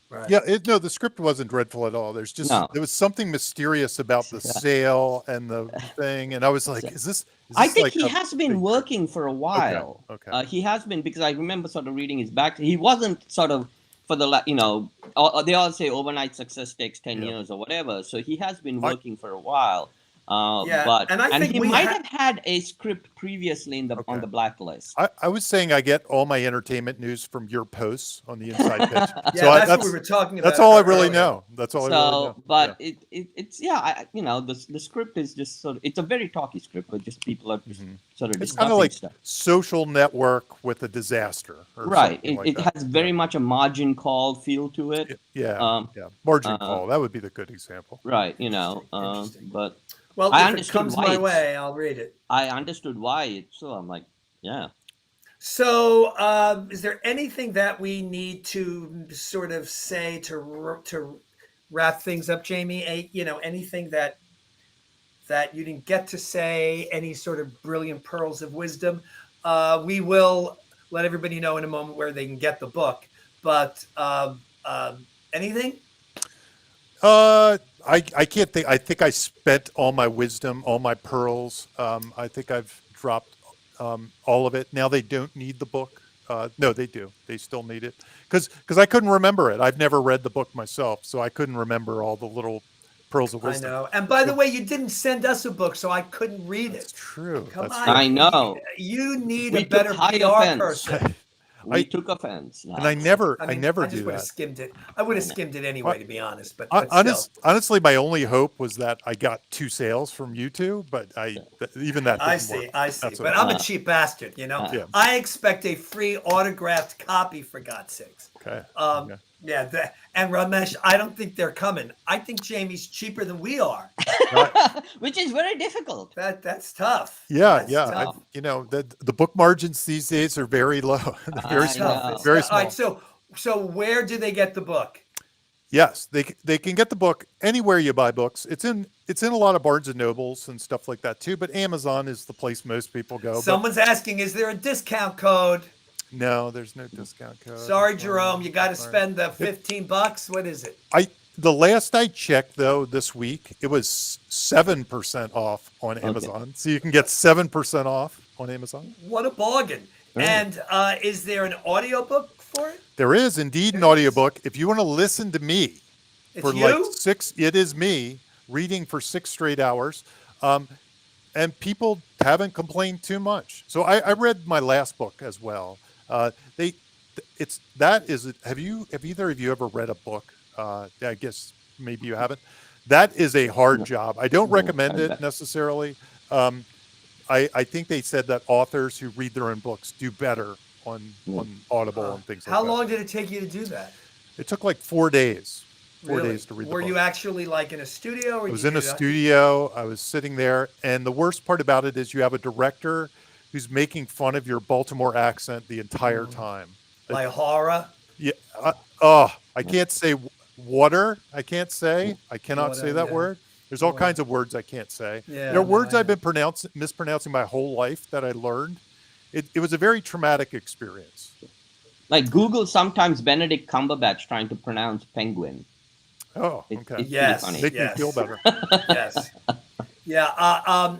[SPEAKER 3] Right. Yeah, the script wasn't dreadful at all. There was something mysterious about the sale and the thing. And I was like, is this
[SPEAKER 2] I think
[SPEAKER 3] like
[SPEAKER 2] he has been working for a while.
[SPEAKER 3] Okay.
[SPEAKER 2] He has been, because I remember sort of reading his back. He wasn't sort of for the, they all say overnight success takes 10 years or whatever. So he has been working for a while. And he might have had a script previously on the blacklist.
[SPEAKER 3] I was saying I get all my entertainment news from your posts on the Inside Pitch.
[SPEAKER 1] That's what we were talking about.
[SPEAKER 3] That's all I really know. That's all I really know.
[SPEAKER 2] But it's the script is just sort of, it's a very talky script, but just people are just sort of
[SPEAKER 3] it's kind of like stuff. Social Network with a disaster.
[SPEAKER 2] Right. It has very much a margin call feel to it.
[SPEAKER 3] Margin call. That would be the good example.
[SPEAKER 2] Right. But.
[SPEAKER 1] Well, if it comes my way, I'll read it.
[SPEAKER 2] I understood why so I'm like, yeah.
[SPEAKER 1] So, is there anything that we need to sort of say to wrap things up, Jamie? Anything that you didn't get to say? Any sort of brilliant pearls of wisdom? We will let everybody know in a moment where they can get the book. But anything?
[SPEAKER 3] I can't think. I think I spent all my wisdom, all my pearls. I think I've dropped all of it. Now they don't need the book. No, they do. They still need it because I couldn't remember it. I've never read the book myself, so I couldn't remember all the little pearls of wisdom.
[SPEAKER 1] I know. And by the way, you didn't send us a book, so I couldn't read it.
[SPEAKER 3] That's true.
[SPEAKER 1] Come on.
[SPEAKER 2] I know.
[SPEAKER 1] You need a better PR person.
[SPEAKER 2] We took offense.
[SPEAKER 3] And I never
[SPEAKER 1] I just would have skimmed it. I would have skimmed it anyway, to be honest. But
[SPEAKER 3] honestly, my only hope was that I got 2 sales from you two, but even that.
[SPEAKER 1] I see. But I'm a cheap bastard, I expect a free autographed copy, for God's sakes.
[SPEAKER 3] Okay.
[SPEAKER 1] Yeah, and Ramesh, I don't think they're coming. I think Jamie's cheaper than we are,
[SPEAKER 2] which is very difficult.
[SPEAKER 1] That's tough.
[SPEAKER 3] Yeah. The book margins these days are very low. Very small. Very small.
[SPEAKER 1] All right, so where do they get the book?
[SPEAKER 3] Yes, they can get the book anywhere you buy books. It's in a lot of Barnes and Nobles and stuff like that too. But Amazon is the place most people go.
[SPEAKER 1] Someone's asking, is there a discount code?
[SPEAKER 3] No, there's no discount code.
[SPEAKER 1] Sorry, Jerome, you got to spend the $15. What is it?
[SPEAKER 3] The last I checked, though, this week, it was 7% off on Amazon. So you can get 7% off on Amazon.
[SPEAKER 1] What a bargain. And is there an audiobook for it?
[SPEAKER 3] There is indeed an audiobook. If you want to listen to me for it is me reading for 6 straight hours. And people haven't complained too much. So I read my last book as well. Have either of you ever read a book? I guess maybe you haven't. That is a hard job. I don't recommend it necessarily. I think they said that authors who read their own books do better on Audible and things like that.
[SPEAKER 1] How long did it take you to do that?
[SPEAKER 3] It took like 4 days. 4
[SPEAKER 1] Really?
[SPEAKER 3] days to read the
[SPEAKER 1] Were
[SPEAKER 3] book.
[SPEAKER 1] you actually like in a studio? Or
[SPEAKER 3] I was
[SPEAKER 1] you
[SPEAKER 3] in a
[SPEAKER 1] did
[SPEAKER 3] studio. I was sitting there, and the worst part about it is you have a director who's making fun of your Baltimore accent the entire time.
[SPEAKER 1] like horror?
[SPEAKER 3] Yeah. I can't say water. I cannot say that
[SPEAKER 1] Yeah.
[SPEAKER 3] word. There's all
[SPEAKER 1] Water.
[SPEAKER 3] kinds of words I can't say.
[SPEAKER 1] Yeah,
[SPEAKER 3] There are
[SPEAKER 1] no,
[SPEAKER 3] words
[SPEAKER 1] I
[SPEAKER 3] I've
[SPEAKER 1] know.
[SPEAKER 3] been mispronouncing my whole life that I learned. It was a very traumatic experience.
[SPEAKER 2] Like Google sometimes Benedict Cumberbatch trying to pronounce penguin.
[SPEAKER 3] Oh,
[SPEAKER 2] It's
[SPEAKER 3] okay.
[SPEAKER 2] pretty
[SPEAKER 1] Yes.
[SPEAKER 2] funny.
[SPEAKER 3] Make me feel
[SPEAKER 1] Yes.
[SPEAKER 3] better.
[SPEAKER 1] Yes. Yeah.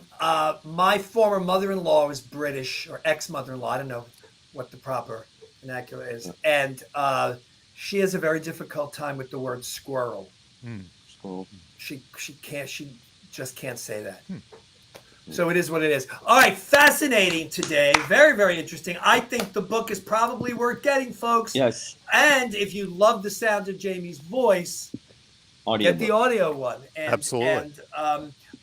[SPEAKER 1] My former mother-in-law was British, or ex-mother-in-law. I don't know what the proper vernacular is, and she has a very difficult time with the word squirrel.
[SPEAKER 2] So,
[SPEAKER 1] She can't. She just can't say that.
[SPEAKER 3] Hmm.
[SPEAKER 1] So it is what it is. All right, fascinating today. Very, very interesting. I think the book is probably worth getting, folks.
[SPEAKER 2] yes,
[SPEAKER 1] And if you love the sound of Jamie's voice, get the
[SPEAKER 2] audiobook.
[SPEAKER 1] audio one.
[SPEAKER 3] Absolutely.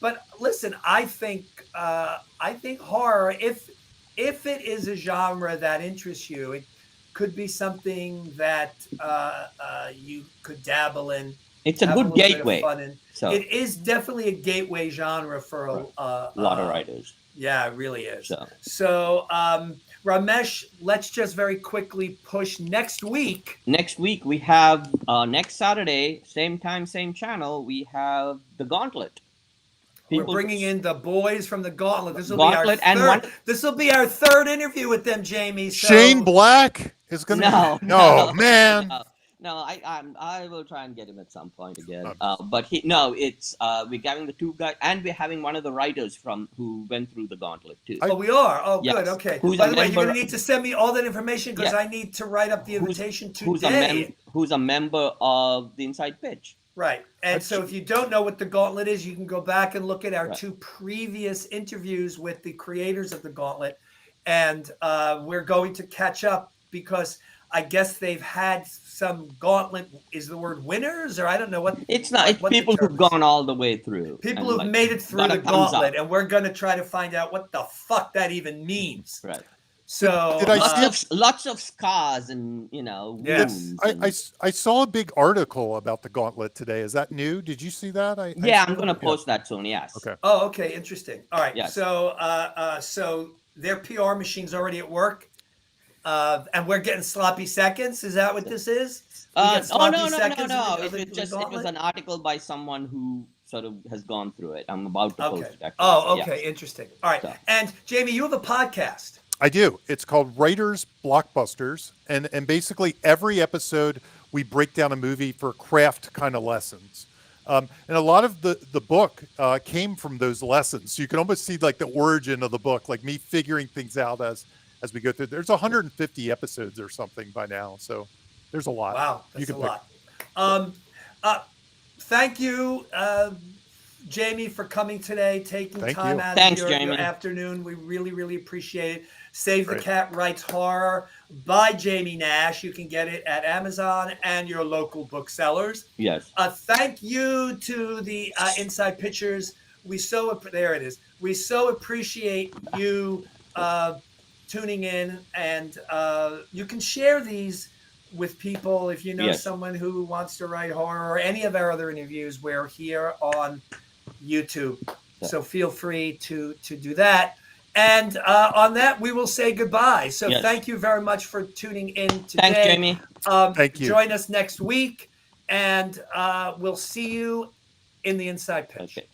[SPEAKER 1] But listen, I think horror, if it is a genre that interests you, it could be something that you could dabble in.
[SPEAKER 2] It's a
[SPEAKER 1] Have a
[SPEAKER 2] good
[SPEAKER 1] little bit of
[SPEAKER 2] gateway.
[SPEAKER 1] fun in.
[SPEAKER 2] So
[SPEAKER 1] It is definitely a gateway genre for
[SPEAKER 2] a lot of writers.
[SPEAKER 1] Yeah, it really is.
[SPEAKER 2] So
[SPEAKER 1] Ramesh, let's just very quickly push next week.
[SPEAKER 2] next week we have next Saturday, same time, same channel. We have the Gauntlet.
[SPEAKER 1] We're bringing in the boys from the Gauntlet. This will be our
[SPEAKER 2] Gauntlet and
[SPEAKER 1] third.
[SPEAKER 2] one.
[SPEAKER 1] This will be our third interview with them, Jamie. So,
[SPEAKER 3] Shane Black is going to.
[SPEAKER 2] No,
[SPEAKER 3] Oh man.
[SPEAKER 2] No, I will try and get him at some point again. But it's we're having the two guys, and we're having one of the writers who went through the Gauntlet too.
[SPEAKER 1] Oh, we are. Oh,
[SPEAKER 2] Yes.
[SPEAKER 1] good. Okay.
[SPEAKER 2] Who's
[SPEAKER 1] By
[SPEAKER 2] a
[SPEAKER 1] the way, you're
[SPEAKER 2] member-
[SPEAKER 1] going to need to send me all that information because
[SPEAKER 2] Yeah.
[SPEAKER 1] I need to write up the invitation today.
[SPEAKER 2] Who's a member of the Inside Pitch.
[SPEAKER 1] Right. And so if you don't know what the Gauntlet is, you can go back and look at our two previous interviews with the creators of the Gauntlet. And we're going to catch up because I guess they've had some Gauntlet, is the word winners? Or I don't know what.
[SPEAKER 2] It's not. It's people who've gone all the way through.
[SPEAKER 1] People who've made it through the Gauntlet. And we're going to try to find out what the fuck that even means.
[SPEAKER 2] Right.
[SPEAKER 1] So
[SPEAKER 2] lots of scars and wounds.
[SPEAKER 1] Yes.
[SPEAKER 3] I saw a big article about the Gauntlet today. Is that new? Did you see that?
[SPEAKER 2] I'm going to post that soon. Yes.
[SPEAKER 3] Okay.
[SPEAKER 1] Oh, okay. Interesting. All right.
[SPEAKER 2] Yes.
[SPEAKER 1] So their PR machine's already at work, and we're getting sloppy seconds. Is that what this is?
[SPEAKER 2] No. It was an article by someone who sort of has gone through it. I'm about to post it. Actually.
[SPEAKER 1] Oh, okay. Interesting. All right.
[SPEAKER 2] So.
[SPEAKER 1] And Jamie, you have a podcast.
[SPEAKER 3] I do. It's called Writers Blockbusters, and basically every episode we break down a movie for craft kind of lessons. And a lot of the book came from those lessons. So you can almost see like the origin of the book, like me figuring things out as we go through. There's 150 episodes or something by now, so there's a lot.
[SPEAKER 1] Wow, that's a lot. Thank you, Jamie, for coming today, taking time out of your afternoon. We really, really appreciate it. Save the Cat Writes Horror by Jamie Nash. You can get it at Amazon and your local booksellers.
[SPEAKER 2] Yes.
[SPEAKER 1] Thank you to the Inside Pitchers. There it is. We so appreciate you tuning in, and you can share these with people if you know someone who wants to write horror or any of our other interviews. We're here on YouTube, so feel free to do that. And on that, we will say goodbye. So thank you very much for tuning in today.
[SPEAKER 2] Thanks, Jamie.
[SPEAKER 3] Thank you.
[SPEAKER 1] Join us next week, and we'll see you in the Inside Pitch.
[SPEAKER 2] Okay.